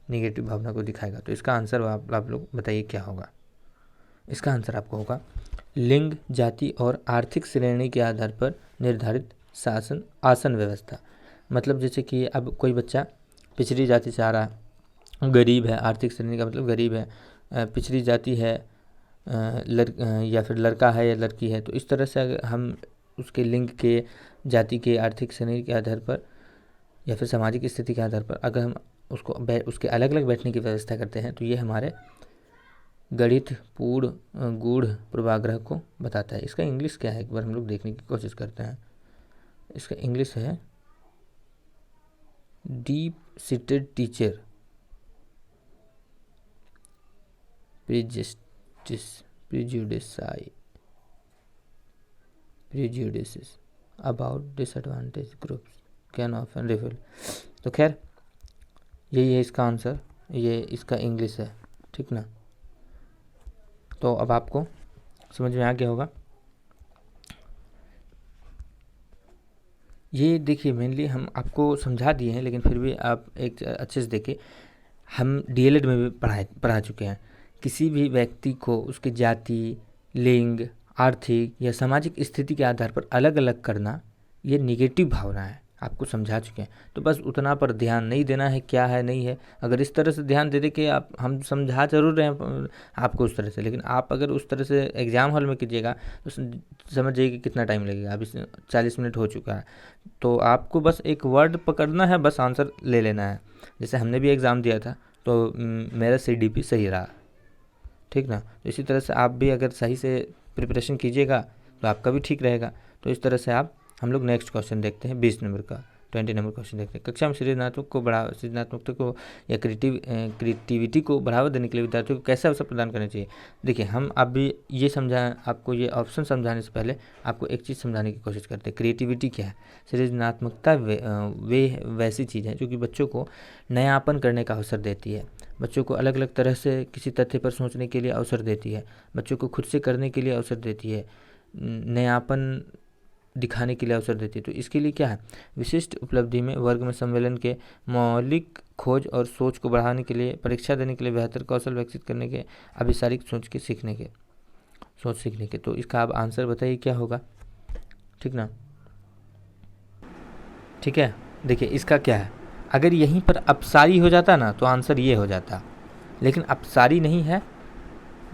निगेटिव भावना को दिखाएगा। तो इसका आंसर आप लोग बताइए क्या होगा। इसका आंसर आपको होगा लिंग, जाति और आर्थिक श्रेणी के आधार पर निर्धारित आसन व्यवस्था। मतलब जैसे कि अब कोई बच्चा पिछड़ी जाति से आ रहा है, गरीब है, आर्थिक श्रेणी का मतलब गरीब है, पिछड़ी जाति है, या फिर लड़का है या लड़की है, तो इस तरह से अगर हम उसके लिंग के, जाति के, आर्थिक श्रेणी के आधार पर या फिर सामाजिक स्थिति के आधार पर अगर हम उसके अलग अलग बैठने की व्यवस्था करते हैं, तो ये हमारे गढ़ित गूढ़ पूर्वाग्रह को बताता है। इसका इंग्लिश क्या है, एक बार हम लोग देखने की कोशिश करते हैं। इसका इंग्लिश है deep seated teacher prejudices about disadvantaged groups can often reveal। तो खैर यही है इसका आंसर, ये इसका इंग्लिश है, ठीक ना। तो अब आपको समझ में आ गया होगा। ये देखिए, मेनली हम आपको समझा दिए हैं, लेकिन फिर भी आप एक अच्छे से देखिए, हम डीएलएड में भी पढ़ा चुके हैं। किसी भी व्यक्ति को उसकी जाति, लिंग, आर्थिक या सामाजिक स्थिति के आधार पर अलग अलग करना, ये निगेटिव भावना है। आपको समझा चुके हैं। तो बस उतना पर ध्यान नहीं देना है, क्या है नहीं है। अगर इस तरह से ध्यान दे दे कि आप, हम समझा जरूर रहे हैं आपको उस तरह से, लेकिन आप अगर उस तरह से एग्ज़ाम हॉल में कीजिएगा तो समझ जाइए कि कितना टाइम लगेगा। अभी 40 मिनट हो चुका है, तो आपको बस एक वर्ड पकड़ना है, बस आंसर ले लेना है। जैसे हमने भी एग्ज़ाम दिया था तो मेरा CDP सही रहा, ठीक ना। तो इसी तरह से आप भी अगर सही से प्रिपरेशन कीजिएगा तो आपका भी ठीक रहेगा। तो इस तरह से हम लोग नेक्स्ट क्वेश्चन देखते हैं, 20 नंबर का, 20 नंबर क्वेश्चन देखते हैं। कक्षा में सृजनात्मकता को या क्रिएटिविटी को बढ़ावा देने के लिए विद्यार्थियों को कैसे अवसर प्रदान करना चाहिए। देखिए, हम अभी ये आपको ये ऑप्शन समझाने से पहले आपको एक चीज़ समझाने की कोशिश करते हैं। क्रिएटिविटी क्या है? सृजनात्मकता वे वैसी चीज़ है जो कि बच्चों को नयापन करने का अवसर देती है, बच्चों को अलग अलग तरह से किसी तथ्य पर सोचने के लिए अवसर देती है, बच्चों को खुद से करने के लिए अवसर देती है, नयापन दिखाने के लिए अवसर देती है। तो इसके लिए क्या है? विशिष्ट उपलब्धि में वर्ग में सम्मेलन के मौलिक खोज और सोच को बढ़ाने के लिए, परीक्षा देने के लिए, बेहतर कौशल विकसित करने के, अभिसारिक सोच सीखने के। तो इसका आप आंसर बताइए क्या होगा, ठीक ना। ठीक है, देखिए इसका क्या है, अगर यहीं पर अपसारी हो जाता ना तो आंसर ये हो जाता, लेकिन अपसारी नहीं है,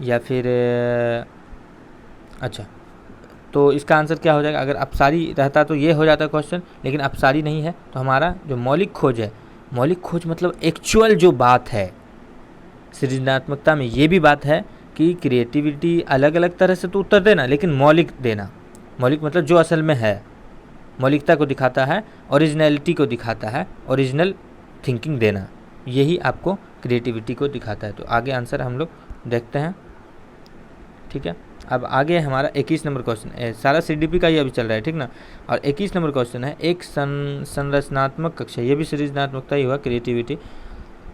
या फिर अच्छा, तो इसका आंसर क्या हो जाएगा? अगर अपसारी रहता तो ये हो जाता क्वेश्चन, लेकिन अपसारी नहीं है। तो हमारा जो मौलिक खोज है, मौलिक खोज मतलब एक्चुअल जो बात है सृजनात्मकता में, ये भी बात है कि क्रिएटिविटी अलग अलग तरह से तो उत्तर देना, लेकिन मौलिक देना। मौलिक मतलब जो असल में है, मौलिकता को दिखाता है, ओरिजिनलिटी को दिखाता है, ओरिजिनल थिंकिंग देना, यही आपको क्रिएटिविटी को दिखाता है। तो आगे आंसर हम लोग देखते हैं, ठीक है। अब आगे हमारा 21 नंबर क्वेश्चन, सारा CDP का ही अभी चल रहा है, ठीक ना। और 21 नंबर क्वेश्चन है, एक संरचनात्मक कक्षा, ये भी सृजनात्मकता ही हुआ, क्रिएटिविटी।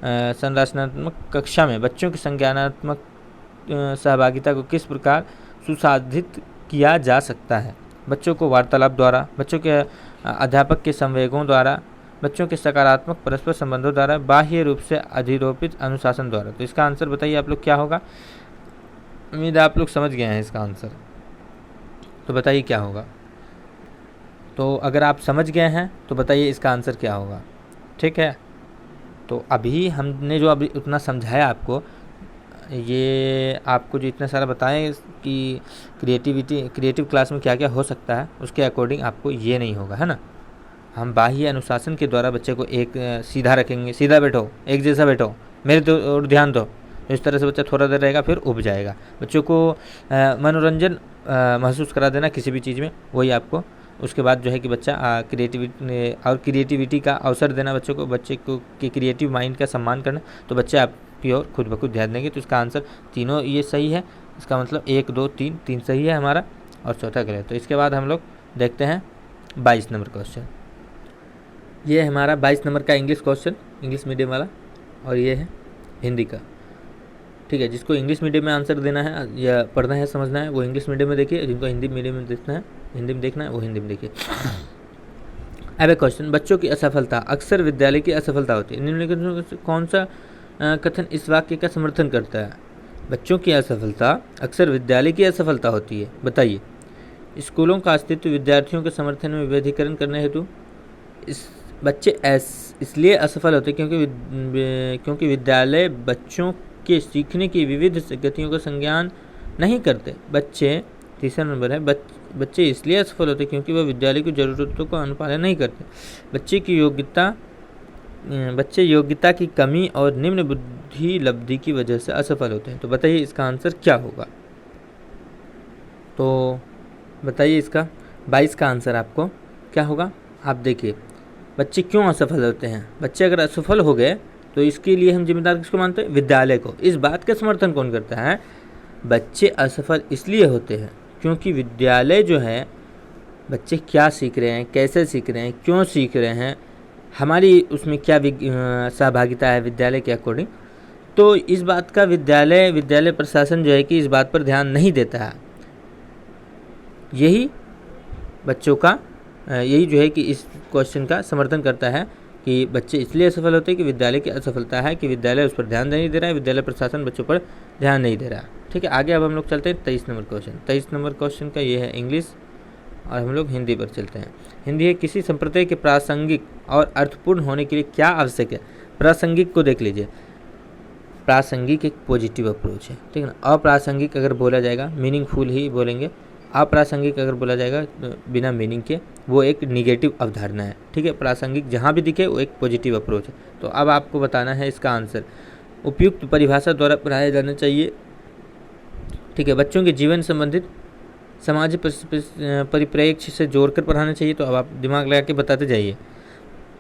संरचनात्मक कक्षा में बच्चों की संज्ञानात्मक सहभागिता को किस प्रकार सुसाधित किया जा सकता है? बच्चों को वार्तालाप द्वारा, बच्चों के अध्यापक के संवेगों द्वारा, बच्चों के सकारात्मक परस्पर संबंधों द्वारा, बाह्य रूप से अधिरोपित अनुशासन द्वारा। तो इसका आंसर बताइए आप लोग क्या होगा। उम्मीद है आप लोग समझ गए हैं इसका आंसर, तो बताइए क्या होगा। तो अगर आप समझ गए हैं तो बताइए इसका आंसर क्या होगा, ठीक है। तो अभी हमने जो अभी उतना समझाया आपको, ये आपको जो इतना सारा बताएं कि क्रिएटिव क्लास में क्या क्या हो सकता है, उसके अकॉर्डिंग आपको ये नहीं होगा, है ना। हम बाह्य अनुशासन के द्वारा बच्चे को एक सीधा रखेंगे, सीधा बैठो, एक जैसा बैठो, मेरे और ध्यान दो, इस तरह से बच्चा थोड़ा देर रहेगा फिर उब जाएगा। बच्चों को मनोरंजन महसूस करा देना किसी भी चीज़ में, वही आपको उसके बाद जो है कि बच्चा क्रिएटिविटी का अवसर देना बच्चों को, बच्चे को कि क्रिएटिव माइंड का सम्मान करना, तो बच्चे आपकी ओर खुद ब खुद ध्यान देंगे। तो इसका आंसर तीनों ये सही है, इसका मतलब 1 2 3 सही है हमारा, और चौथा गलत। तो इसके बाद हम लोग देखते हैं 22 नंबर क्वेश्चन। ये है हमारा 22 नंबर का इंग्लिश क्वेश्चन, इंग्लिश मीडियम वाला, और ये है हिंदी का, ठीक है। जिसको इंग्लिश मीडियम में आंसर देना है या पढ़ना है, समझना है, वो इंग्लिश मीडियम में देखिए, जिनको हिंदी मीडियम में देखना है, हिंदी में देखना है, वो हिंदी में देखिए। अब एक क्वेश्चन, बच्चों की असफलता अक्सर विद्यालय की असफलता होती है, निम्नलिखित में से कौन सा कथन इस वाक्य का समर्थन करता है? बच्चों की असफलता अक्सर विद्यालय की असफलता होती है, बताइए। स्कूलों का अस्तित्व विद्यार्थियों के समर्थन में विभेदीकरण करने हेतु बच्चे इसलिए असफल होते क्योंकि विद्यालय बच्चों के सीखने की विविध गतियों का संज्ञान नहीं करते। तीसरा नंबर है, बच्चे इसलिए असफल होते क्योंकि वह विद्यालय की ज़रूरतों का अनुपालन नहीं करते। बच्चे योग्यता की कमी और निम्न बुद्धि लब्धि की वजह से असफल होते हैं। तो बताइए इसका आंसर क्या होगा। तो बताइए इसका 22 का आंसर आपको क्या होगा। आप देखिए, बच्चे क्यों असफल होते हैं। बच्चे अगर असफल हो गए तो इसके लिए हम जिम्मेदार किसको मानते हैं? विद्यालय को। इस बात का समर्थन कौन करता है? बच्चे असफल इसलिए होते हैं क्योंकि विद्यालय जो है, बच्चे क्या सीख रहे हैं, कैसे सीख रहे हैं, क्यों सीख रहे हैं, हमारी उसमें क्या सहभागिता है विद्यालय के अकॉर्डिंग, तो इस बात का विद्यालय प्रशासन जो है कि इस बात पर ध्यान नहीं देता है। यही बच्चों का यही जो है कि इस क्वेश्चन का समर्थन करता है कि बच्चे इसलिए असफल होते हैं कि विद्यालय की असफलता है कि विद्यालय उस पर ध्यान नहीं दे रहा है, विद्यालय प्रशासन बच्चों पर ध्यान नहीं दे रहा है। ठीक है, आगे अब हम लोग चलते हैं 23 नंबर क्वेश्चन। 23 नंबर क्वेश्चन का ये है इंग्लिश और हम लोग हिंदी पर चलते हैं। हिंदी है, किसी संप्रदाय के प्रासंगिक और अर्थपूर्ण होने के लिए क्या आवश्यक है। प्रासंगिक को देख लीजिए, प्रासंगिक एक पॉजिटिव अप्रोच है, ठीक है ना। अप्रासंगिक अगर बोला जाएगा मीनिंगफुल ही बोलेंगे, अप्रासंगिक अगर बोला जाएगा बिना मीनिंग के, वो एक निगेटिव अवधारणा है, ठीक है। प्रासंगिक जहाँ भी दिखे वो एक पॉजिटिव अप्रोच है। तो अब आपको बताना है इसका आंसर। उपयुक्त परिभाषा द्वारा पढ़ाया जाना चाहिए, ठीक है। बच्चों के जीवन संबंधित सामाजिक परिप्रेक्ष्य से जोड़कर पढ़ाना चाहिए। तो अब आप दिमाग लगा के बताते जाइए।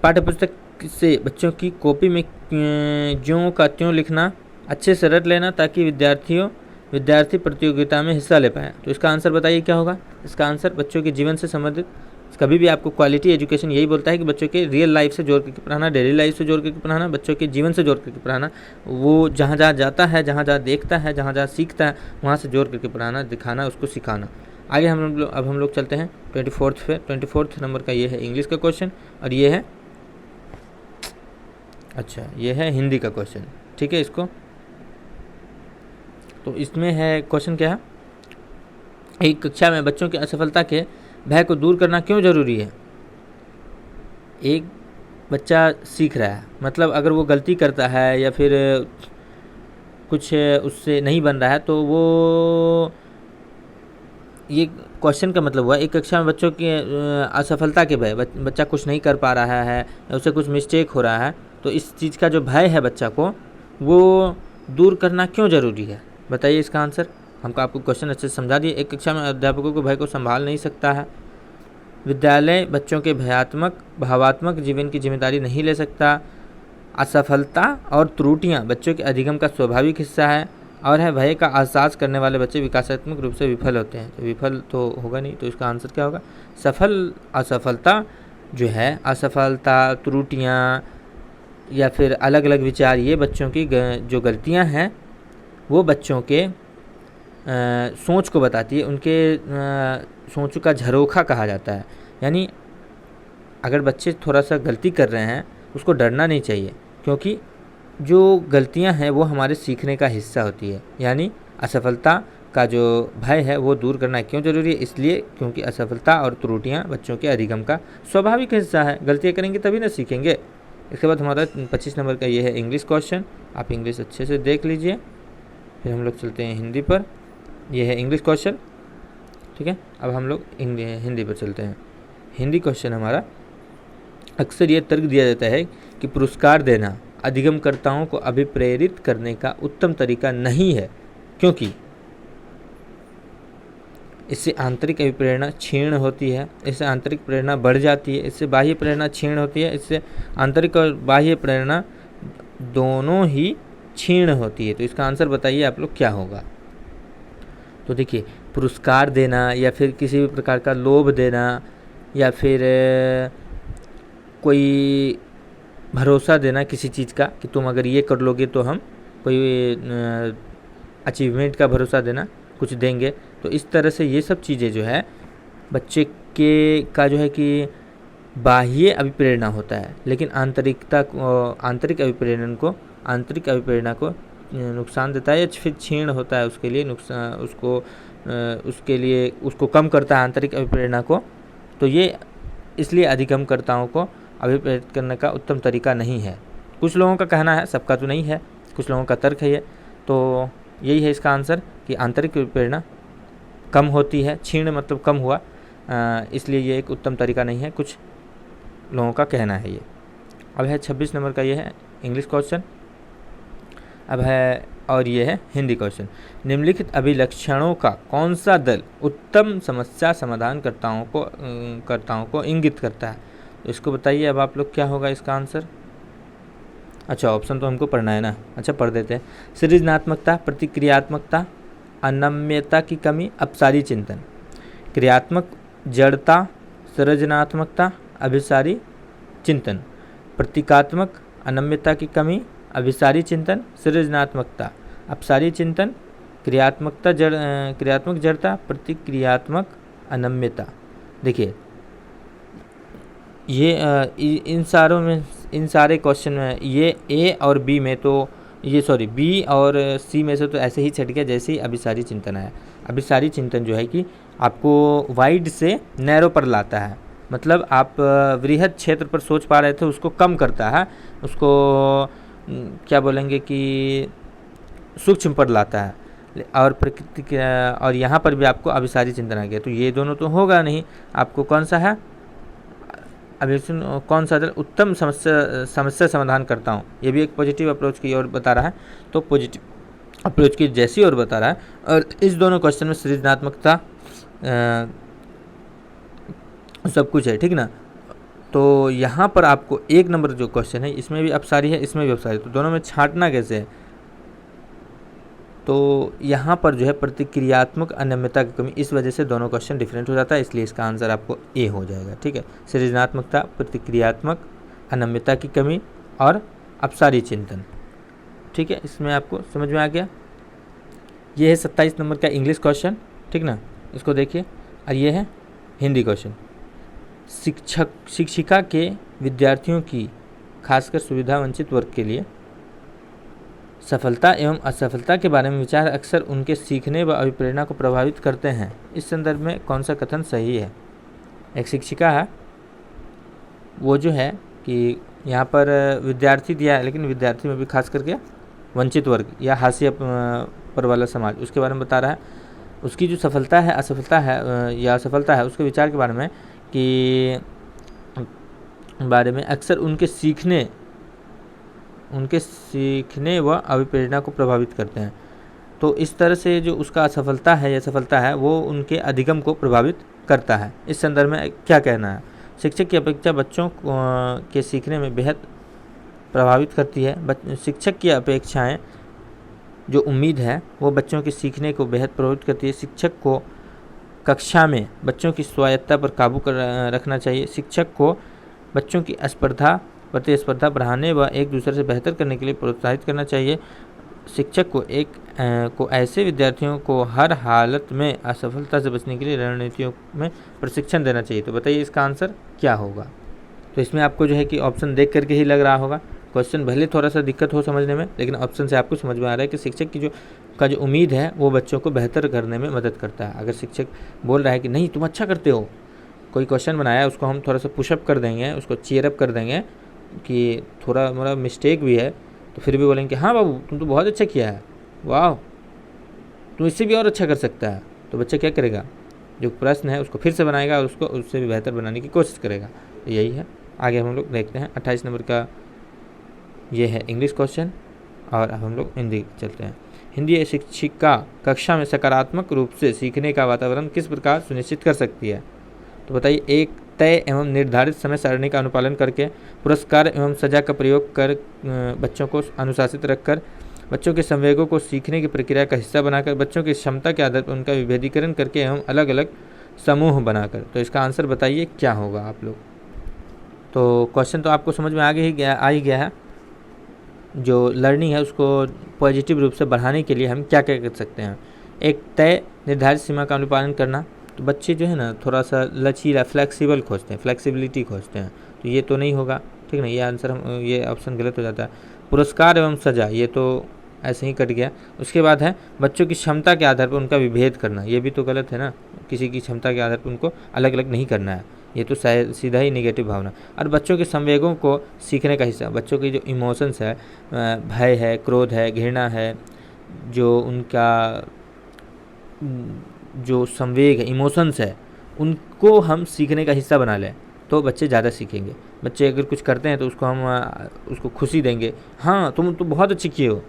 पाठ्यपुस्तक से बच्चों की कॉपी में ज्यों का त्यों लिखना अच्छे से रट लेना, ताकि विद्यार्थी प्रतियोगिता में हिस्सा ले पाए। तो इसका आंसर बताइए क्या होगा। इसका आंसर बच्चों के जीवन से संबंधित, कभी भी आपको क्वालिटी एजुकेशन यही बोलता है कि बच्चों के रियल लाइफ से जोड़ करके पढ़ाना, डेली लाइफ से जोड़ करके पढ़ाना, बच्चों के जीवन से जोड़ करके पढ़ाना। वो जहाँ जहाँ जाता है, जहाँ जहाँ देखता है, जहाँ जहाँ सीखता है, वहाँ से जोड़ करके पढ़ाना, दिखाना, उसको सिखाना। आगे अब हम लोग चलते हैं 24th पे। 24th नंबर का ये है इंग्लिश का क्वेश्चन, और ये है ये है हिंदी का क्वेश्चन, ठीक है। इसको तो इसमें है क्वेश्चन क्या है, एक कक्षा में बच्चों की असफलता के भय को दूर करना क्यों जरूरी है। एक बच्चा सीख रहा है, मतलब अगर वो गलती करता है या फिर कुछ उससे नहीं बन रहा है, तो वो, ये क्वेश्चन का मतलब हुआ एक कक्षा में बच्चों की असफलता के भय, बच्चा कुछ नहीं कर पा रहा है या उसे कुछ मिस्टेक हो रहा है, तो इस चीज़ का जो भय है बच्चा को, वो दूर करना क्यों ज़रूरी है। बताइए इसका आंसर। हमको आपको क्वेश्चन अच्छे से समझा दिए। एक कक्षा में अध्यापकों को भय को संभाल नहीं सकता है। विद्यालय बच्चों के भावात्मक जीवन की जिम्मेदारी नहीं ले सकता। असफलता और त्रुटियां बच्चों के अधिगम का स्वाभाविक हिस्सा है। और है, भय का एहसास करने वाले बच्चे विकासात्मक रूप से विफल होते हैं। तो विफल तो होगा नहीं, तो इसका आंसर क्या होगा। असफलता जो है, असफलता, त्रुटियाँ या फिर अलग अलग विचार, ये बच्चों की जो गलतियां हैं वो बच्चों के सोच को बताती है। उनके सोच का झरोखा कहा जाता है। यानी अगर बच्चे थोड़ा सा गलती कर रहे हैं, उसको डरना नहीं चाहिए, क्योंकि जो गलतियां हैं वो हमारे सीखने का हिस्सा होती है। यानी असफलता का जो भय है वो दूर करना क्यों ज़रूरी है, इसलिए क्योंकि असफलता और त्रुटियां बच्चों के अधिगम का स्वाभाविक हिस्सा है। गलतियां करेंगे तभी ना सीखेंगे। इसके बाद हमारा 25 नंबर का ये है इंग्लिश क्वेश्चन। आप इंग्लिश अच्छे से देख लीजिए, फिर हम लोग चलते हैं हिंदी पर। यह है इंग्लिश क्वेश्चन, ठीक है। अब हम लोग हिंदी पर चलते हैं। हिंदी क्वेश्चन हमारा, अक्सर ये तर्क दिया जाता है कि पुरस्कार देना अधिगमकर्ताओं को अभिप्रेरित करने का उत्तम तरीका नहीं है, क्योंकि इससे आंतरिक अभिप्रेरणा क्षीण होती है, इससे आंतरिक प्रेरणा बढ़ जाती है, इससे बाह्य प्रेरणा क्षीण होती है, इससे आंतरिक और बाह्य प्रेरणा दोनों ही क्षीण होती है। तो इसका आंसर बताइए आप लोग क्या होगा। तो देखिए, पुरस्कार देना या फिर किसी भी प्रकार का लोभ देना या फिर कोई भरोसा देना किसी चीज़ का कि तुम अगर ये कर लोगे तो हम कोई अचीवमेंट का भरोसा देना, कुछ देंगे, तो इस तरह से ये सब चीज़ें जो है बच्चे के का जो है कि बाह्य अभिप्रेरणा होता है, लेकिन आंतरिक अभिप्रेरणा को नुकसान देता है या फिर क्षीण होता है, उसके लिए नुकसान, उसको कम करता है आंतरिक अभिप्रेरणा को। तो ये इसलिए अधिगमकर्ताओं को अभिप्रेरित करने का उत्तम तरीका नहीं है। कुछ लोगों का कहना है, सबका तो नहीं है, कुछ लोगों का तर्क है ये। तो यही है इसका आंसर कि आंतरिक प्रेरणा कम होती है, क्षीण मतलब कम हुआ, इसलिए ये एक उत्तम तरीका नहीं है, कुछ लोगों का कहना है ये। अब है 26 नंबर का ये है इंग्लिश क्वेश्चन। अब है और ये है हिंदी क्वेश्चन। निम्नलिखित अभिलक्षणों का कौन सा दल उत्तम समस्या समाधान कर्ताओं को इंगित करता है। तो इसको बताइए अब आप लोग क्या होगा इसका आंसर। अच्छा, ऑप्शन तो हमको पढ़ना है ना, अच्छा पढ़ देते हैं। सृजनात्मकता, प्रतिक्रियात्मकता, अनम्यता की कमी, अपसारी चिंतन। क्रियात्मक, जड़ता, सृजनात्मकता, अभिसारी चिंतन। प्रतीकात्मक, अनम्यता की कमी, अभिसारी चिंतन, सृजनात्मकता, अपसारी चिंतन, क्रियात्मक जड़ता, प्रतिक्रियात्मक अनम्यता। देखिए ये इन सारे क्वेश्चन में ये ए और बी में तो ये सॉरी बी और सी में से तो ऐसे ही छट गया जैसे ही अभिसारी चिंतन आया। अभिसारी चिंतन जो है कि आपको वाइड से नैरो पर लाता है, मतलब आप वृहद क्षेत्र पर सोच पा रहे थे उसको कम करता है, उसको क्या बोलेंगे कि सूक्ष्म पर लाता है, और प्रकृति के और यहाँ पर भी आपको अभिसारी चिंतन आ गया। तो ये दोनों तो होगा नहीं, आपको कौन सा है अभी कौन सा उत्तम समस्या समाधान करता हूँ, ये भी एक पॉजिटिव अप्रोच की ओर बता रहा है। तो पॉजिटिव अप्रोच की जैसी ओर बता रहा है। और इस दोनों क्वेश्चन में सृजनात्मकता सब कुछ है, ठीक ना। तो यहाँ पर आपको 1 नंबर जो क्वेश्चन है इसमें भी अपसारी है, इसमें भी अपसारी, तो दोनों में छांटना कैसे है। तो यहाँ पर जो है प्रतिक्रियात्मक अनम्यता की कमी, इस वजह से दोनों क्वेश्चन डिफरेंट हो जाता है, इसलिए इसका आंसर आपको ए हो जाएगा, ठीक है। सृजनात्मकता, प्रतिक्रियात्मक अनम्यता की कमी और अपसारी चिंतन, ठीक है। इसमें आपको समझ में आ गया। ये है 27 नंबर का इंग्लिश क्वेश्चन, ठीक ना, इसको देखिए। और ये है हिंदी क्वेश्चन। शिक्षिका के विद्यार्थियों की खासकर सुविधा वंचित वर्ग के लिए सफलता एवं असफलता के बारे में विचार अक्सर उनके सीखने व अभिप्रेरणा को प्रभावित करते हैं। इस संदर्भ में कौन सा कथन सही है। एक शिक्षिका है, वो जो है कि यहाँ पर विद्यार्थी दिया है, लेकिन विद्यार्थी में भी खास करके वंचित वर्ग या हाशिया पर वाला समाज, उसके बारे में बता रहा है। उसकी जो सफलता है, असफलता है या असफलता है, उसके विचार के बारे में कि अक्सर उनके सीखने व अभिप्रेरणा को प्रभावित करते हैं। तो इस तरह से जो उसका असफलता है या सफलता है वो उनके अधिगम को प्रभावित करता है। इस संदर्भ में क्या कहना है। शिक्षक की अपेक्षा बच्चों के सीखने में बेहद प्रभावित करती है। शिक्षक की अपेक्षाएं जो उम्मीद है वो बच्चों के सीखने को बेहद प्रभावित करती है। शिक्षक को कक्षा में बच्चों की स्वायत्तता पर काबू रखना चाहिए। शिक्षक को बच्चों की प्रतिस्पर्धा बढ़ाने व एक दूसरे से बेहतर करने के लिए प्रोत्साहित करना चाहिए। शिक्षक को ऐसे विद्यार्थियों को हर हालत में असफलता से बचने के लिए रणनीतियों में प्रशिक्षण देना चाहिए। तो बताइए इसका आंसर क्या होगा। तो इसमें आपको जो है कि ऑप्शन देख करके ही लग रहा होगा, क्वेश्चन भले थोड़ा सा दिक्कत हो समझने में, लेकिन ऑप्शन से आपको समझ में आ रहा है कि शिक्षक की जो उम्मीद है वो बच्चों को बेहतर करने में मदद करता है। अगर शिक्षक बोल रहा है कि नहीं तुम अच्छा करते हो, कोई क्वेश्चन बनाया है उसको हम थोड़ा सा पुशअप कर देंगे, उसको चीयरअप कर देंगे कि थोड़ा मोड़ा मिस्टेक भी है, तो फिर भी बोलेंगे कि हाँ बाबू तुम तो बहुत अच्छा किया है, वाह तुम इससे भी और अच्छा कर सकता है। तो बच्चा क्या करेगा, जो प्रश्न है उसको फिर से बनाएगा और उसको उससे भी बेहतर बनाने की कोशिश करेगा। तो यही है। आगे हम लोग देखते हैं 28 नंबर का, ये है इंग्लिश क्वेश्चन। और अब हम लोग हिंदी चलते हैं। हिंदी शिक्षिका कक्षा में सकारात्मक रूप से सीखने का वातावरण किस प्रकार सुनिश्चित कर सकती है। तो बताइए, एक तय एवं निर्धारित समय सारणी का अनुपालन करके, पुरस्कार एवं सजा का प्रयोग कर, बच्चों को अनुशासित रखकर, बच्चों के संवेगों को सीखने की प्रक्रिया का हिस्सा बनाकर, बच्चों की क्षमता के आधार पर उनका विभेदीकरण करके एवं अलग अलग समूह बनाकर। तो इसका आंसर बताइए क्या होगा आप लोग। तो क्वेश्चन तो आपको समझ में आ ही गया है। जो लर्निंग है उसको पॉजिटिव रूप से बढ़ाने के लिए हम क्या क्या कर सकते हैं। एक तय निर्धारित सीमा का अनुपालन करना। तो बच्चे जो है ना थोड़ा सा लचीला फ्लेक्सिबल खोजते हैं, फ्लेक्सिबिलिटी खोजते हैं, तो ये तो नहीं होगा, ठीक ना। ये आंसर ये ऑप्शन गलत हो जाता है। पुरस्कार एवं सजा, ये तो ऐसे ही कट गया। उसके बाद है बच्चों की क्षमता के आधार पर उनका विभेद करना, ये भी तो गलत है ना। किसी की क्षमता के आधार पर उनको अलग अलग नहीं करना है, ये तो सीधा ही निगेटिव भावना। और बच्चों के संवेगों को सीखने का हिस्सा, बच्चों की जो इमोशंस है, भय है, क्रोध है, घृणा है, जो उनका जो संवेग है, इमोशंस है, उनको हम सीखने का हिस्सा बना लें तो बच्चे ज़्यादा सीखेंगे। बच्चे अगर कुछ करते हैं तो उसको हम उसको खुशी देंगे, हाँ तुम तो बहुत अच्छे किए हो,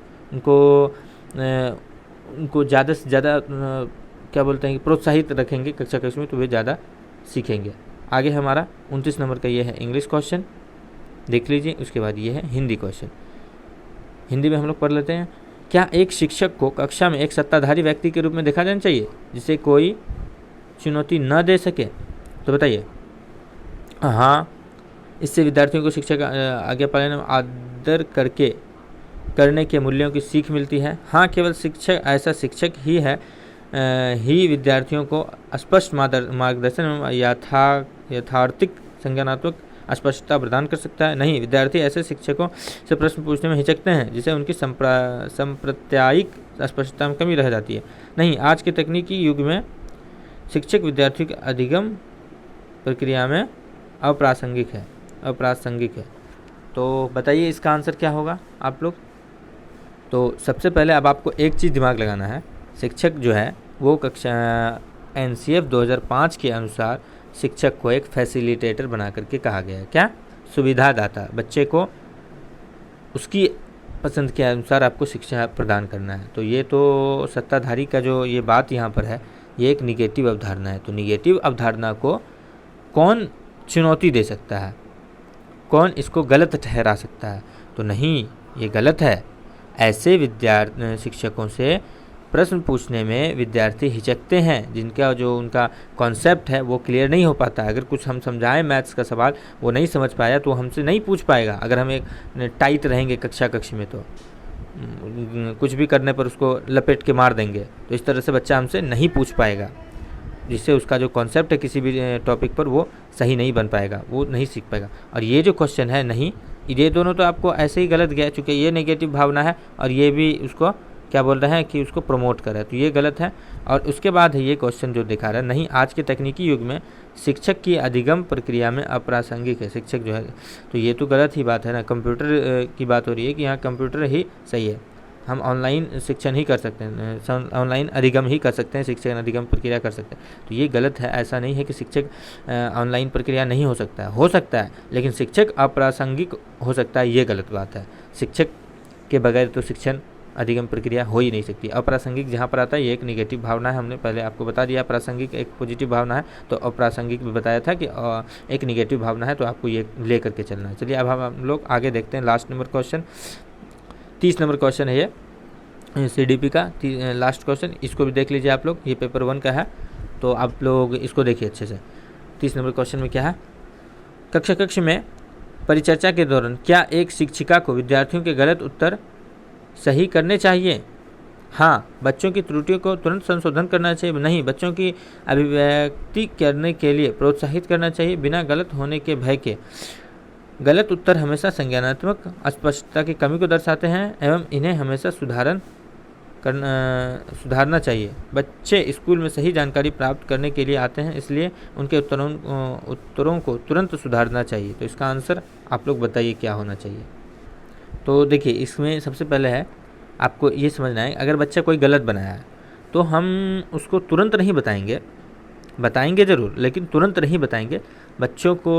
उनको ज़्यादा से ज़्यादा क्या बोलते हैं कि प्रोत्साहित रखेंगे कक्षा में, तो वे ज़्यादा सीखेंगे। आगे हमारा 29 नंबर का ये है इंग्लिश क्वेश्चन, देख लीजिए। उसके बाद ये है हिंदी क्वेश्चन। हिंदी में हम लोग पढ़ लेते हैं। क्या एक शिक्षक को कक्षा में एक सत्ताधारी व्यक्ति के रूप में देखा जाना चाहिए जिसे कोई चुनौती न दे सके। तो बताइए। हाँ, इससे विद्यार्थियों को शिक्षक आज्ञा पालन में आदर करने के मूल्यों की सीख मिलती है। हाँ, केवल ऐसा शिक्षक ही विद्यार्थियों को स्पष्ट मार्गदर्शन एवं यथार्थिक संज्ञानात्मक स्पष्टता प्रदान कर सकता है? नहीं, विद्यार्थी ऐसे शिक्षकों से प्रश्न पूछने में हिचकते हैं जिससे उनकी सांप्रदायिक स्पष्टता में कमी रह जाती है। नहीं, आज के तकनीकी युग में शिक्षक विद्यार्थियों के अधिगम प्रक्रिया में अप्रासंगिक है। तो बताइए इसका आंसर क्या होगा आप लोग? तो सबसे पहले अब आपको एक चीज़ दिमाग लगाना है, शिक्षक जो है वो कक्षा NCF 2005 के अनुसार शिक्षक को एक फैसिलिटेटर बना करके कहा गया है। क्या? सुविधादाता। बच्चे को उसकी पसंद के अनुसार आपको शिक्षा प्रदान करना है। तो ये तो सत्ताधारी का जो ये बात यहाँ पर है, ये एक निगेटिव अवधारणा है। तो निगेटिव अवधारणा को कौन चुनौती दे सकता है? कौन इसको गलत ठहरा सकता है? तो नहीं, ये गलत है। ऐसे शिक्षकों से प्रश्न पूछने में विद्यार्थी हिचकते हैं जिनका जो उनका कॉन्सेप्ट है वो क्लियर नहीं हो पाता। अगर कुछ हम समझाएं मैथ्स का सवाल, वो नहीं समझ पाया तो हमसे नहीं पूछ पाएगा। अगर हम एक टाइट रहेंगे कक्ष में तो कुछ भी करने पर उसको लपेट के मार देंगे, तो इस तरह से बच्चा हमसे नहीं पूछ पाएगा, जिससे उसका जो कॉन्सेप्ट है किसी भी टॉपिक पर वो सही नहीं बन पाएगा, वो नहीं सीख पाएगा। और ये जो क्वेश्चन है, नहीं, ये दोनों तो आपको ऐसे ही गलत गया, चूँकि ये नेगेटिव भावना है और ये भी उसको क्या बोल रहे हैं कि उसको प्रमोट कर रहा है, तो ये गलत है। और उसके बाद है ये क्वेश्चन जो दिखा रहा है, नहीं, आज के तकनीकी युग में शिक्षक की अधिगम प्रक्रिया में अप्रासंगिक है शिक्षक जो है, तो ये तो गलत ही बात है ना। कंप्यूटर की बात हो रही है कि यहाँ कंप्यूटर ही सही है, हम ऑनलाइन शिक्षण ही कर सकते हैं, ऑनलाइन अधिगम ही कर सकते हैं, शिक्षण अधिगम प्रक्रिया कर सकते हैं। तो ये गलत है। ऐसा नहीं है कि शिक्षक ऑनलाइन प्रक्रिया नहीं हो सकता है, लेकिन शिक्षक अप्रासंगिक हो सकता है, ये गलत बात है। शिक्षक के बगैर तो शिक्षण अधिगम प्रक्रिया हो ही नहीं सकती। अप्रासंगिक जहाँ पर आता है ये एक निगेटिव भावना है, हमने पहले आपको बता दिया। प्रासंगिक एक पॉजिटिव भावना है, तो अप्रासंगिक भी बताया था कि एक निगेटिव भावना है, तो आपको ये ले करके चलना है। चलिए अब हम लोग आगे देखते हैं last number question, 30 number question है ये CDP का लास्ट क्वेश्चन। इसको भी देख लीजिए आप लोग, ये पेपर 1 का है, तो आप लोग इसको देखिए अच्छे से। 30 नंबर क्वेश्चन में क्या है? कक्ष में परिचर्चा के दौरान क्या एक शिक्षिका को विद्यार्थियों के गलत उत्तर सही करने चाहिए? हाँ, बच्चों की त्रुटियों को तुरंत संशोधन करना चाहिए? नहीं, बच्चों की अभिव्यक्ति करने के लिए प्रोत्साहित करना चाहिए बिना गलत होने के भय के। गलत उत्तर हमेशा संज्ञानात्मक अस्पष्टता की कमी को दर्शाते हैं एवं इन्हें हमेशा सुधारना चाहिए। बच्चे स्कूल में सही जानकारी प्राप्त करने के लिए आते हैं, इसलिए उनके उत्तरों को तुरंत सुधारना चाहिए। तो इसका आंसर आप लोग बताइए क्या होना चाहिए? तो देखिए, इसमें सबसे पहले है आपको ये समझना है, अगर बच्चा कोई गलत बनाया है तो हम उसको तुरंत नहीं बताएंगे ज़रूर, लेकिन तुरंत नहीं बताएंगे। बच्चों को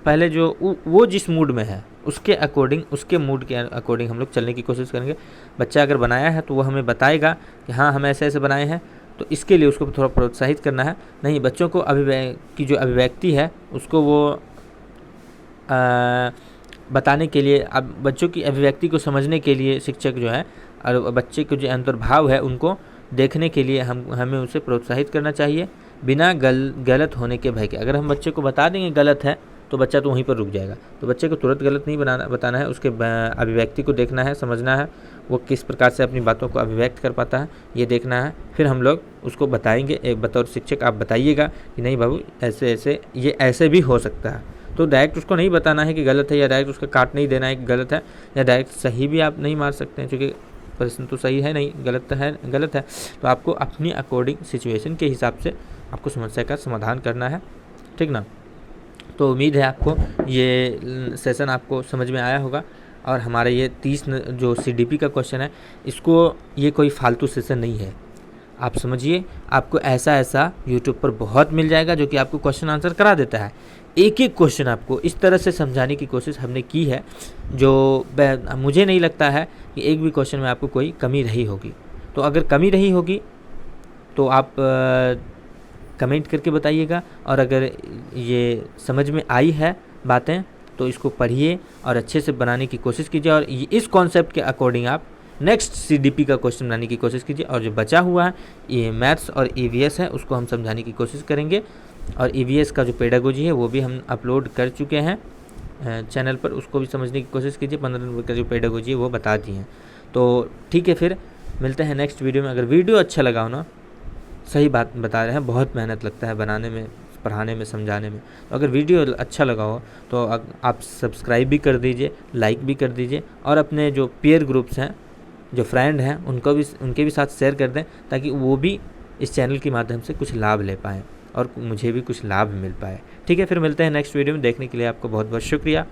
पहले जो वो जिस मूड में है उसके अकॉर्डिंग, उसके मूड के अकॉर्डिंग हम लोग चलने की कोशिश करेंगे। बच्चा अगर बनाया है तो वो हमें बताएगा कि हाँ हम ऐसे ऐसे बनाए हैं, तो इसके लिए उसको थोड़ा प्रोत्साहित करना है। नहीं, बच्चों को की जो अभिव्यक्ति है उसको वो बताने के लिए, अब बच्चों की अभिव्यक्ति को समझने के लिए शिक्षक जो है और बच्चे के जो अंतर्भाव है उनको देखने के लिए हमें उसे प्रोत्साहित करना चाहिए बिना गलत होने के भय के। अगर हम बच्चे को बता देंगे गलत है तो बच्चा तो वहीं पर रुक जाएगा। तो बच्चे को तुरंत गलत नहीं बताना है, उसके अभिव्यक्ति को देखना है, समझना है, वो किस प्रकार से अपनी बातों को अभिव्यक्त कर पाता है, ये देखना है। फिर हम लोग उसको बताएंगे, एक बतौर शिक्षक आप बताइएगा कि नहीं बाबू ऐसे ऐसे, ये ऐसे भी हो सकता है। तो डायरेक्ट उसको नहीं बताना है कि गलत है, या डायरेक्ट उसका काट नहीं देना है कि गलत है, या डायरेक्ट सही भी आप नहीं मार सकते हैं, क्योंकि प्रश्न तो सही है नहीं, गलत है। तो आपको अपनी अकॉर्डिंग सिचुएशन के हिसाब से आपको समस्या का समाधान करना है, ठीक ना। तो उम्मीद है आपको ये सेशन आपको समझ में आया होगा। और हमारे ये 30 जो CDP का क्वेश्चन है, इसको ये कोई फालतू सेशन नहीं है, आप समझिए। आपको ऐसा YouTube पर बहुत मिल जाएगा जो कि आपको क्वेश्चन आंसर करा देता है। एक एक क्वेश्चन आपको इस तरह से समझाने की कोशिश हमने की है, जो मुझे नहीं लगता है कि एक भी क्वेश्चन में आपको कोई कमी रही होगी। तो अगर कमी रही होगी तो आप कमेंट करके बताइएगा, और अगर ये समझ में आई है बातें तो इसको पढ़िए और अच्छे से बनाने की कोशिश कीजिए, और इस कॉन्सेप्ट के अकॉर्डिंग आप नेक्स्ट CDP का क्वेश्चन बनाने की कोशिश कीजिए। और जो बचा हुआ है ये मैथ्स और EVS है, उसको हम समझाने की कोशिश करेंगे। और EVS का जो पेडागोजी है वो भी हम अपलोड कर चुके हैं चैनल पर, उसको भी समझने की कोशिश कीजिए। 15 नंबर का जो पेडागोजी है वो बता दिए हैं। तो ठीक है, फिर मिलते हैं नेक्स्ट वीडियो में। अगर वीडियो अच्छा लगा हो ना, सही बात बता रहे हैं, बहुत मेहनत लगता है बनाने में, पढ़ाने में, समझाने में। तो अगर वीडियो अच्छा लगा हो तो आप सब्सक्राइब भी कर दीजिए, लाइक भी कर दीजिए, और अपने जो पीयर ग्रुप्स हैं, जो फ्रेंड हैं, उनके भी साथ शेयर कर दें, ताकि वो भी इस चैनल के माध्यम से कुछ लाभ ले पाएँ और मुझे भी कुछ लाभ मिल पाए। ठीक है, फिर मिलते हैं नेक्स्ट वीडियो में। देखने के लिए आपको बहुत बहुत शुक्रिया।